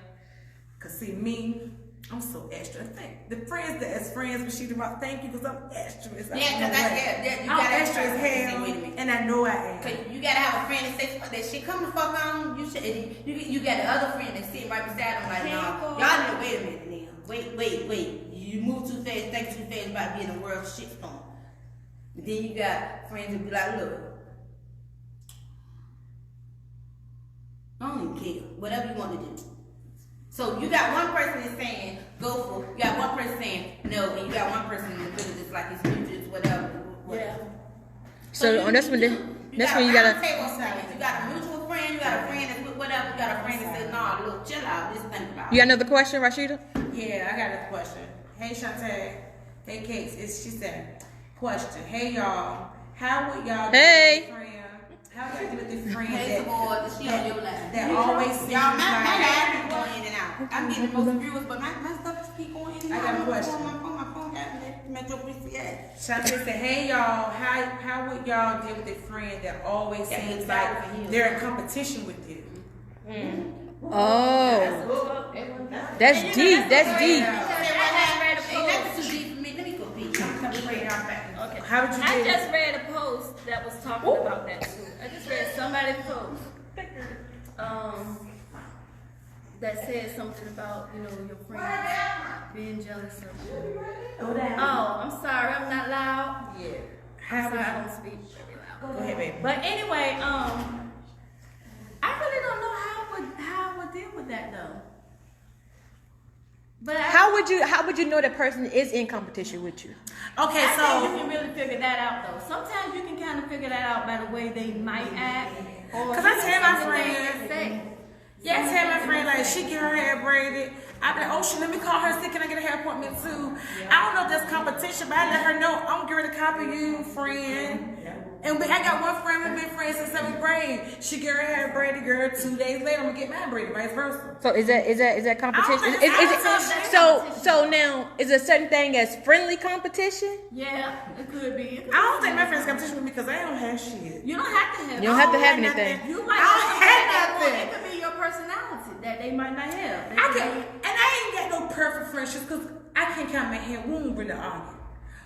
Cause see me, I'm so extra. Thank the friends that as friends when she do my thank you because I'm extra. Yeah, cause that's you I'm gotta extra as hell, wait a minute. and I know I am. Cause you gotta have a friend that says fuck that shit. Come the fuck on. You should. You got the other friend that's sitting right beside them like, no, y'all need to wait a minute now. Wait. You move too fast, think too fast about being a world shitstorm. But then you got friends that be like, look, I don't even care. Whatever you want to do. So you got one person that's saying go for. You got one person saying no, and you got one person that's feeling just like it's mutual, whatever. Yeah. So that's when you gotta. You got a mutual friend. You got a friend that's with whatever. You got a friend that says, "Nah, look, chill out. Just think about it." You got another question, Rashida? Yeah, I got a question. Hey Shantae, hey Cakes. She said, question. Hey y'all, how would y'all Hey. deal with a friend How y'all deal with this friend Hey, boy, she on your lap. that always seems Y'all, my like... live be going in and out. I'm getting most viewers, but my stuff just keep going in and I out. got a question. My phone got Metro PCS. Shantae said, hey y'all, how would y'all deal with a friend that always seems like they're in competition with you? Oh, that's deep. That's deep. I just read a Ain't post. nothing too deep for me. Let me go pee. I'm coming right out back. Okay. How would you I deal just read a post that was talking about that too. I just read somebody's post. That said something about, you know, your friends being jealous of you. Oh, I'm sorry, I'm not loud. Yeah. I'm How sorry, I would don't speak very loud. Go ahead, baby. But anyway, I really don't know how I would deal with that though. But How would you know that person is in competition with you? Okay, I think so you can really figure that out though. Sometimes you can kind of figure that out by the way they might act. Or 'Cause I tell my something they friends- say. I tell my friend like she get her hair braided. I be like, oh shit, let me call her. Say, can I get a hair appointment too? I don't know if that's competition, but I let her know I'm getting a copy of you, friend. And I got one friend we've been friends since 7th grade. She get her hair braided, girl. 2 days later, I'm gonna get mine braided, vice versa. So is that competition? I don't think Is it's it, competition. so now is a certain thing as friendly competition? Yeah, it could be. I don't think my friends competition with me because I don't have shit. You don't have to have. You don't have to I have don't have anything. nothing. You might I don't not have have nothing. It could be your personality that they might not have. They I could can, be- and I ain't got no perfect friendships because I can't count my hand. We don't really argue,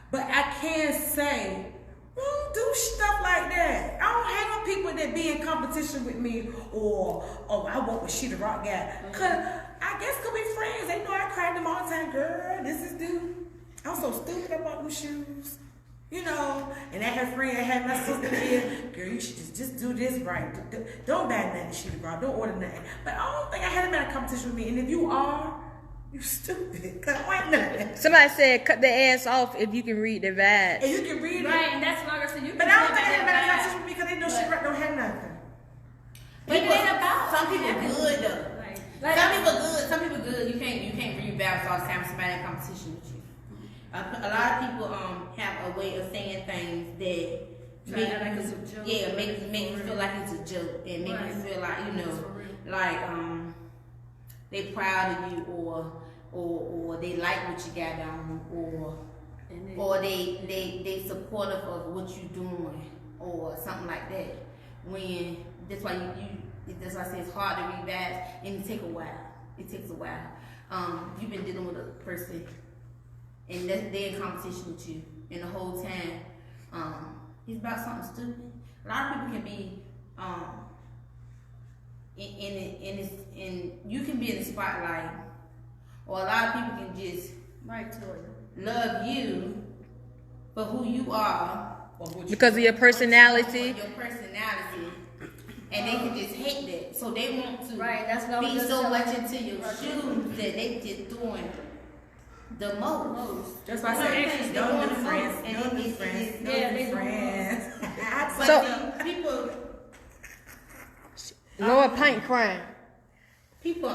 but I can say we don't do stuff like that. I don't hang on people that be in competition with me or I work with She the Rock guy. Cause I guess could be friends. They know I cried them all the time. Girl, this is dude. I'm so stupid about them shoes. You know, and I had a friend, I had my sister here. Girl, you should just do this right. Don't buy nothing, She the Rock. Don't order nothing. But I don't think I had a bad competition with me. And if you are, you stupid. Cause I ain't nothing. Somebody said cut their ass off if you can read their vibes. And you can read it. Right, and that's what I said. You But can I don't take think I had a bad that competition with me because they know She the Rock don't have nothing. But it ain't about. Some people good though. Like, Some people good. Some people good. You can't read balance all the time. Somebody in competition with you. A lot of people have a way of saying things that Try to act like it's a joke. yeah, make you feel like it's a joke and make you feel like, you know, like they proud of you or they like what you got on or they supportive of what you doing or something like that. When that's why that's why I say it's hard to read that and it takes a while. It takes a while. You've been dealing with a person and they're in competition with you, and the whole time it's about something stupid. A lot of people can be in you can be in the spotlight, or a lot of people can just right, Toya. love you for who you are Because of your personality. your personality, and they can just hate that. So they want to Right, that's what I was be just so telling much you. into your shoes that they just doing the most. That's why I said, don't do friends. Don't do friends. Yeah, Don't they do do. friends. But So- see, Lord Pint crying. people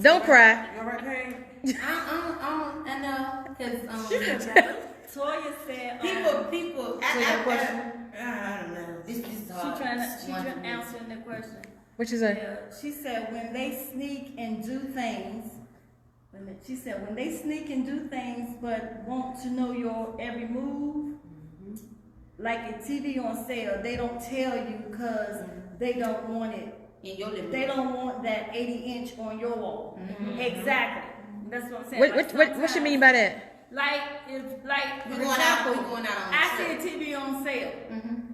Don't cry. You alright, Payne? I know, cause Toya said, people. I don't know. This is she hard. trying One to for me. answer the question. What you say? Yeah, she said when they sneak and do things. Wait a minute. She said when they sneak and do things, but want to know your every move, like a TV on sale, they don't tell you because they don't want it. In your living They room. don't want that 80-inch on your wall. Exactly. That's what I'm saying. What you mean by that? Like if We're for going out. example, We're going out on I a see trip. a TV on sale,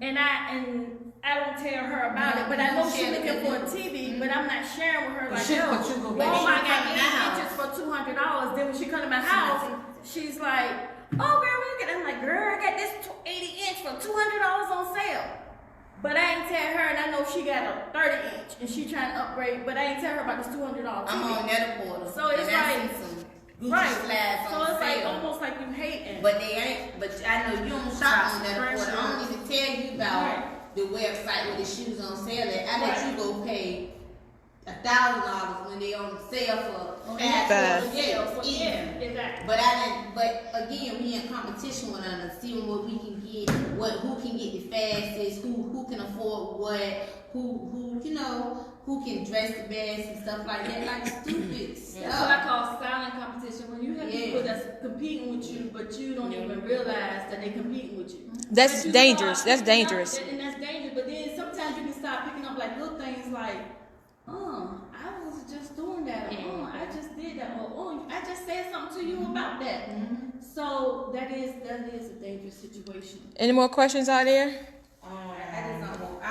and I don't tell her about it, but I know she's share looking it for a with TV, but I'm not sharing with her like, She- yo, but you go back. Walmart She got come to my 80 inches for $200. Then when she come to my house, she's like, oh girl, look at it. I'm like, girl, I got this 80-inch for $200 on sale. But I ain't tell her, and I know she got a 30-inch, and she trying to upgrade, but I ain't tell her about this $200 TV. I'm on Net-a-Porter. So it's and I like- see some Gucci Right. slides So on it's like sale. almost like you hating. But they ain't. But I know you don't shop on Net-a-Porter. I don't even tell you about Right. the website with the shoes on sale. At. I let you go pay $1,000 when they on sale for Fast. Exactly. But I didn't. But again, we in competition with one another, seeing what we can get, who can get the fastest, who can afford what, who you know, who can dress the best and stuff like that, like stupid stuff. That's what I call silent competition. When you have people that's competing with you, but you don't even realize that they're competing with you. That's But you dangerous. start That's picking up, dangerous. and that's dangerous. But then sometimes you can start picking up like little things like, I was just doing that. Or, I just did that. Or, I just said something to you about that. So that is a dangerous situation. Any more questions out there? I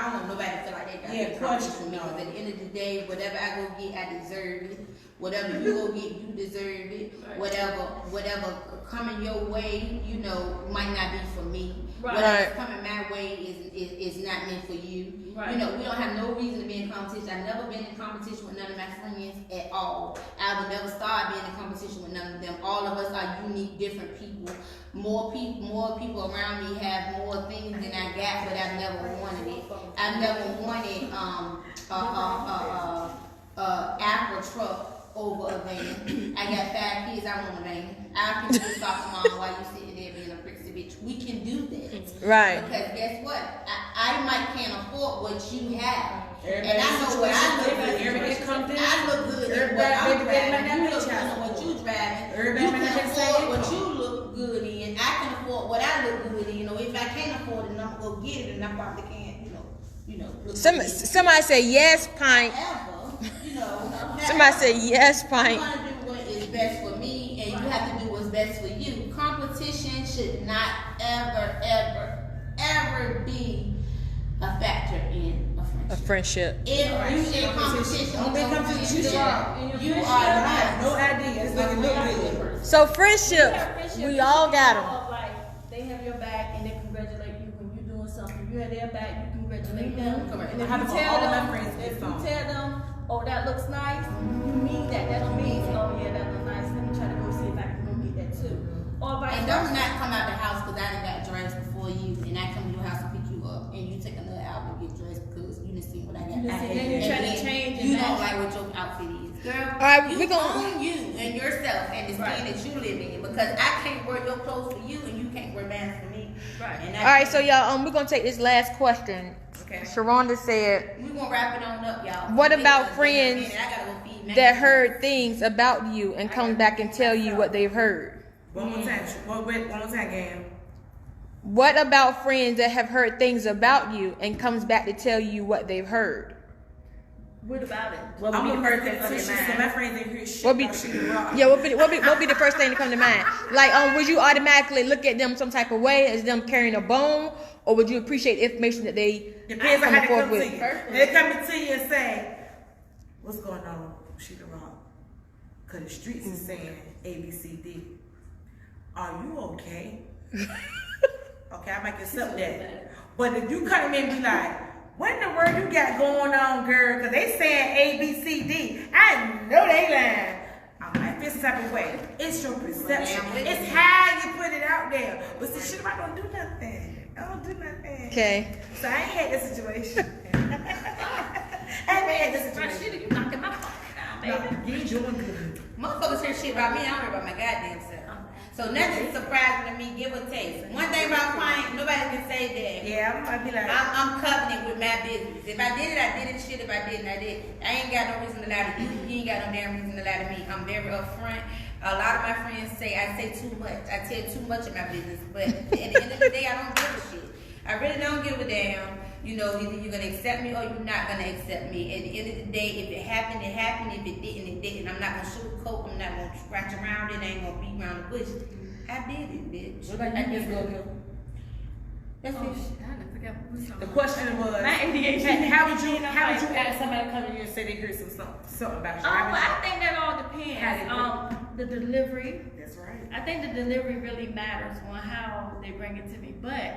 don't want nobody to feel like they got to competition with me. Because at the end of the day, whatever I go get, I deserve it. Whatever you go get, you deserve it. Whatever coming your way, you know, might not be for me. Right. Whatever's coming my way is not meant for you. Right. You know, we don't have no reason to be in competition. I've never been in competition with none of my friends at all. I would never start being in competition with none of them. All of us are unique, different people. More people around me have more things than I got, but I've never wanted it. I've never wanted Apple truck over a van. I got 5 kids. I want a van. I can just talk to mom while you sitting there being a prissy bitch. We can do that, Right. Because guess what? I might can't afford what you have. And I know what I look good. I look good in what I'm driving. You look good in what you driving. You can afford what you look good in. I can afford what I look good in. You know, if I can't afford it, I'm gonna go get it, and I probably can't. You know. Somebody say yes, pint. However, you know. Somebody say yes, You pint. want to do what is best for me, and you have to do what's best for you. Competition should not ever be a factor in a A friendship. friendship. If you in competition, Don't make competition. you are not. No idea. It's looking good. So friendships, we all got them. Like they have your back and they congratulate you when you're doing something. You have their back, you congratulate them. Correct. And if I you have tell all of my them, friends if get you some. tell them, oh that looks nice, you mean that. That don't mean, oh yeah, that looks nice. Let me try to go see if I can go get that too. Or vice And don't versa. not come out the house because I done got dressed before you, and I come to your house and pick you up, and you take another hour to get dressed because you didn't see what I got. You done seen- then you And try to then change and You don't match. like what your outfit is, girl. right, you we gon- own you and yourself and the skin Right. that you live in, because I can't wear your clothes for you and you can't wear mine for me. Right. And All right, so y'all, we're gonna take this last question. Okay. Sharonda said We gonna wrap it on up, y'all. What It's about a friends minute. I gotta go feed Maggie. that heard things about you and come back and tell you what they've heard. One more time. One more time, Gam. What about friends that have heard things about you and comes back to tell you what they've heard? What about it? I'm a first competition, so my friends ain't hear shit What be, about shit rock. yeah, what be the first thing to come to mind? Like, would you automatically look at them some type of way as them carrying a bone, or would you appreciate the information that they Depends on come how they forth come to with? you. They come to you and say, "What's going on, Sheeta Rock?" Cause the streets is saying A, B, C, D. Are you okay? Okay, I might accept that. But if you come to me and be like, "What in the world you got going on, girl?" Cause they saying A, B, C, D. I know they lying. I might feel some type of way. It's your perception. It's how you put it out there. But see, Sheeta Rock don't do nothing. I don't do nothing. Okay. So I ain't had this situation. I haven't had this situation. You knocking my phone down, baby. You doing good. Motherfuckers hear shit about me, I don't hear about my goddamn self. So nothing's surprising to me, give or take. One thing about client, nobody can say that. Yeah, I might be like, I'm covenant with my business. If I did it, I did it. Shit, if I didn't, I did. I ain't got no reason to lie to you. You ain't got no damn reason to lie to me. I'm very upfront. A lot of my friends say I say too much. I tell too much in my business. But at the end of the day, I don't give a shit. I really don't give a damn. You know, either you're gonna accept me or you're not gonna accept me. At the end of the day, if it happened, it happened. If it didn't, it didn't. I'm not gonna sugarcoat. I'm not gonna scratch around it. I ain't gonna beat around the bush. I did it, bitch. what about you, Miss Go? That's Oh, it. shit, I done forgot what we talking The about. question was, My ADHD. how would you ask somebody to come to you and say they heard something about you? Well, I think that all depends. How The delivery. That's right. I think the delivery really matters on how they bring it to me. But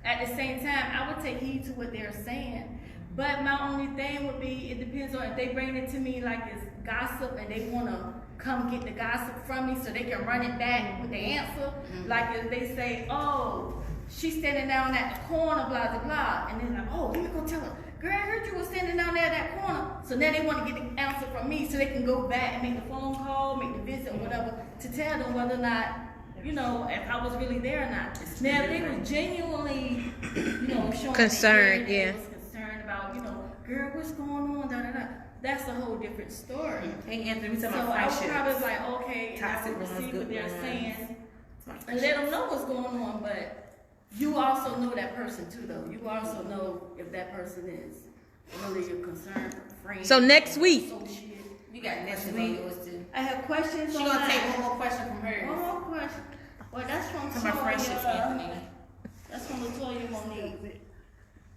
at the same time, I would take heed to what they're saying. But my only thing would be, it depends on if they bring it to me like it's gossip and they want to come get the gossip from me so they can run it back with the answer. Like if they say, oh, she's standing down at the corner, blah, blah, blah. And then like, oh, let me go tell her. girl, I heard you was standing down there at that corner. So now they want to get the answer from me so they can go back and make the phone call, make the visit or whatever to tell them whether or not, you know, if I was really there or not. Now, if they were genuinely, you know, showing Concerned, that they yeah. was concerned about, you know, girl, what's going on, da da da. That's a whole different story. Hey, Anthony, we So talking about I was friendships. probably like, okay, and I Toxic would ones, see good what they're ones. saying and let them know what's going on, but you also know that person too, though. You also know if that person is really a concerned friend. So next week. Associate. You got questions on yours too. I have questions She on gonna that. take one more question from her. One more question. Well, that's from Talking about friendships, Anthony. That's from Latoya Monique.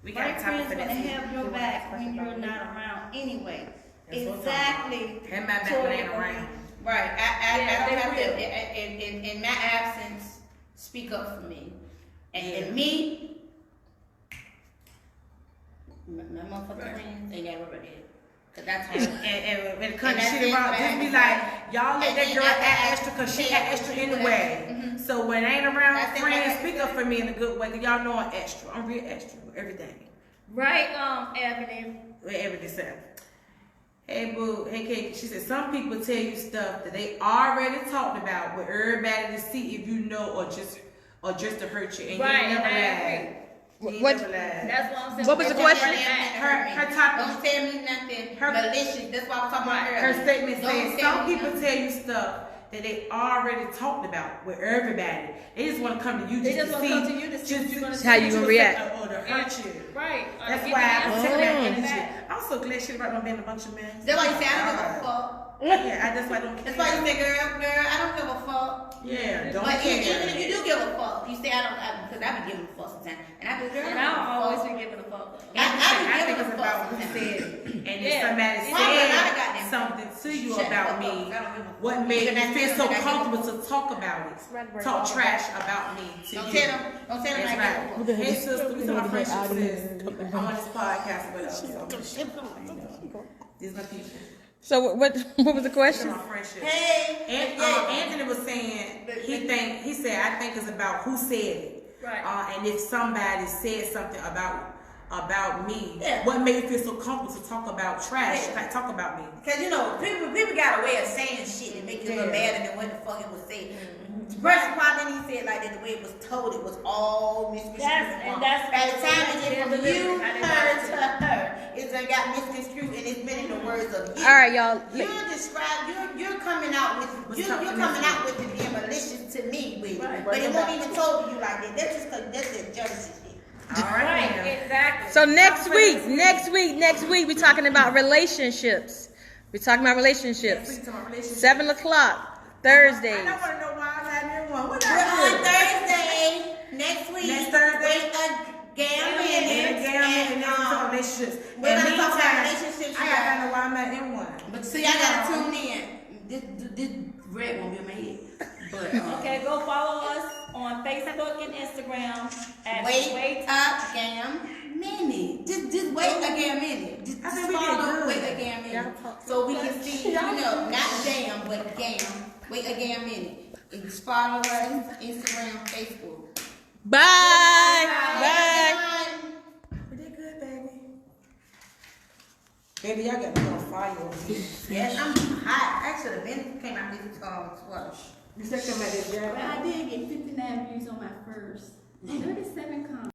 We Right got time friends for gonna this. have your back when you're not around anyway. That's what I'm Exactly. Have my back when I ain't Toya. around. Right. Yeah, I they don't have will. to, in my absence, speak up for me. And me, my motherfucking friends ain't got to worry about that. Cause that's how. And when it comes to And shit that's about, it, just be right? like, y'all let that And girl I- act extra cause she act extra anyway. Mhm. So when I ain't around That's it, friends, right? speak up for me in a good way, cause y'all know I'm extra. I'm real extra with everything. Right, Ebony. With everything said. Hey boo, hey Kate, she said some people tell you stuff that they already talked about with everybody to see if you know or just to hurt you. And Right, you never and I lied. agree. You What- never lied. That's what I'm saying. What was the question? Her topic. Don't tell me nothing Her- malicious. That's why I'm talking about Her earlier. statement Don't says tell some me people nothing. tell you stuff that they already talked about with everybody. They just want to come to you They just just to wanna see come to you to see what you're gonna How you gonna react. Or to hurt you. Right. That's Get why the I'm answer taking that back. energy. I'm so glad shit about them being a bunch of men. That's why you say I don't give a fuck. Yeah, I just like don't care. That's why you say, girl, I don't give a fuck. Yeah, don't But care. even if you do give a fuck, you say I don't, because I be giving a fuck sometimes. And I be, girl, And I don't always be giving a fuck. I I be think giving it's a about fuck who sometimes. said it. And if Yeah. somebody It's not a lot of said goddamn something to you Shut the about fuck me, up. I don't give a fuck. what made Because you I feel tell so them that I comfortable give to talk about it? Talk trash about me to Don't you. tell them, don't tell them That's I give a fuck. right. Hey sister, we talking about friendships. I'm on this podcast with us. These are my people. So what was the We question? talking about friendships. Hey, And Anthony was saying he said I think it's about who said it. Right. And if somebody said something about me, Yeah. what made you feel so comfortable to talk about trash? Yeah. Like, talk about me. Because, you know, people got a way of saying shit that make you look Yeah. better than what the fuck it was said. First of all, then he said like that the way it was told, it was all misconstrued. And that's- By the time it yeah, get from the you, lyrics, I didn't her watch to her, it's done got misconstrued and it's been in the words of you. All right, y'all. You're coming out with you're coming out with it being malicious to me with it, but it won't even told you like that. That's just because that's the jealousy shit. All right. Right, now. exactly. So next week, we're talking about relationships. We're talking about relationships. We talking about relationships. 7:00 I Thursdays. don't want to know why I'm not in one. What We're I on do? Thursday next week. Next Thursday? Minutes, And relationships. we're In gonna talk about meantime, relationships, I you gotta guys. find out why I'm not in one. But see, I gotta tune in. This red won't be in my head. But Okay, go follow us on Facebook and Instagram at wait up, damn minute. Just wait a damn minute. Just I think we did follow good. wait a damn minute. So we can see, not damn, but damn. Wait a damn minute. And just follow us, Instagram, Facebook. Bye. Bye. Bye. We did good, baby. Baby, y'all got me on fire over here. Yes, I'm hot. I should have been came out this sweater. You said come at this job. Well, I did get 59 views on my first. 37 comments.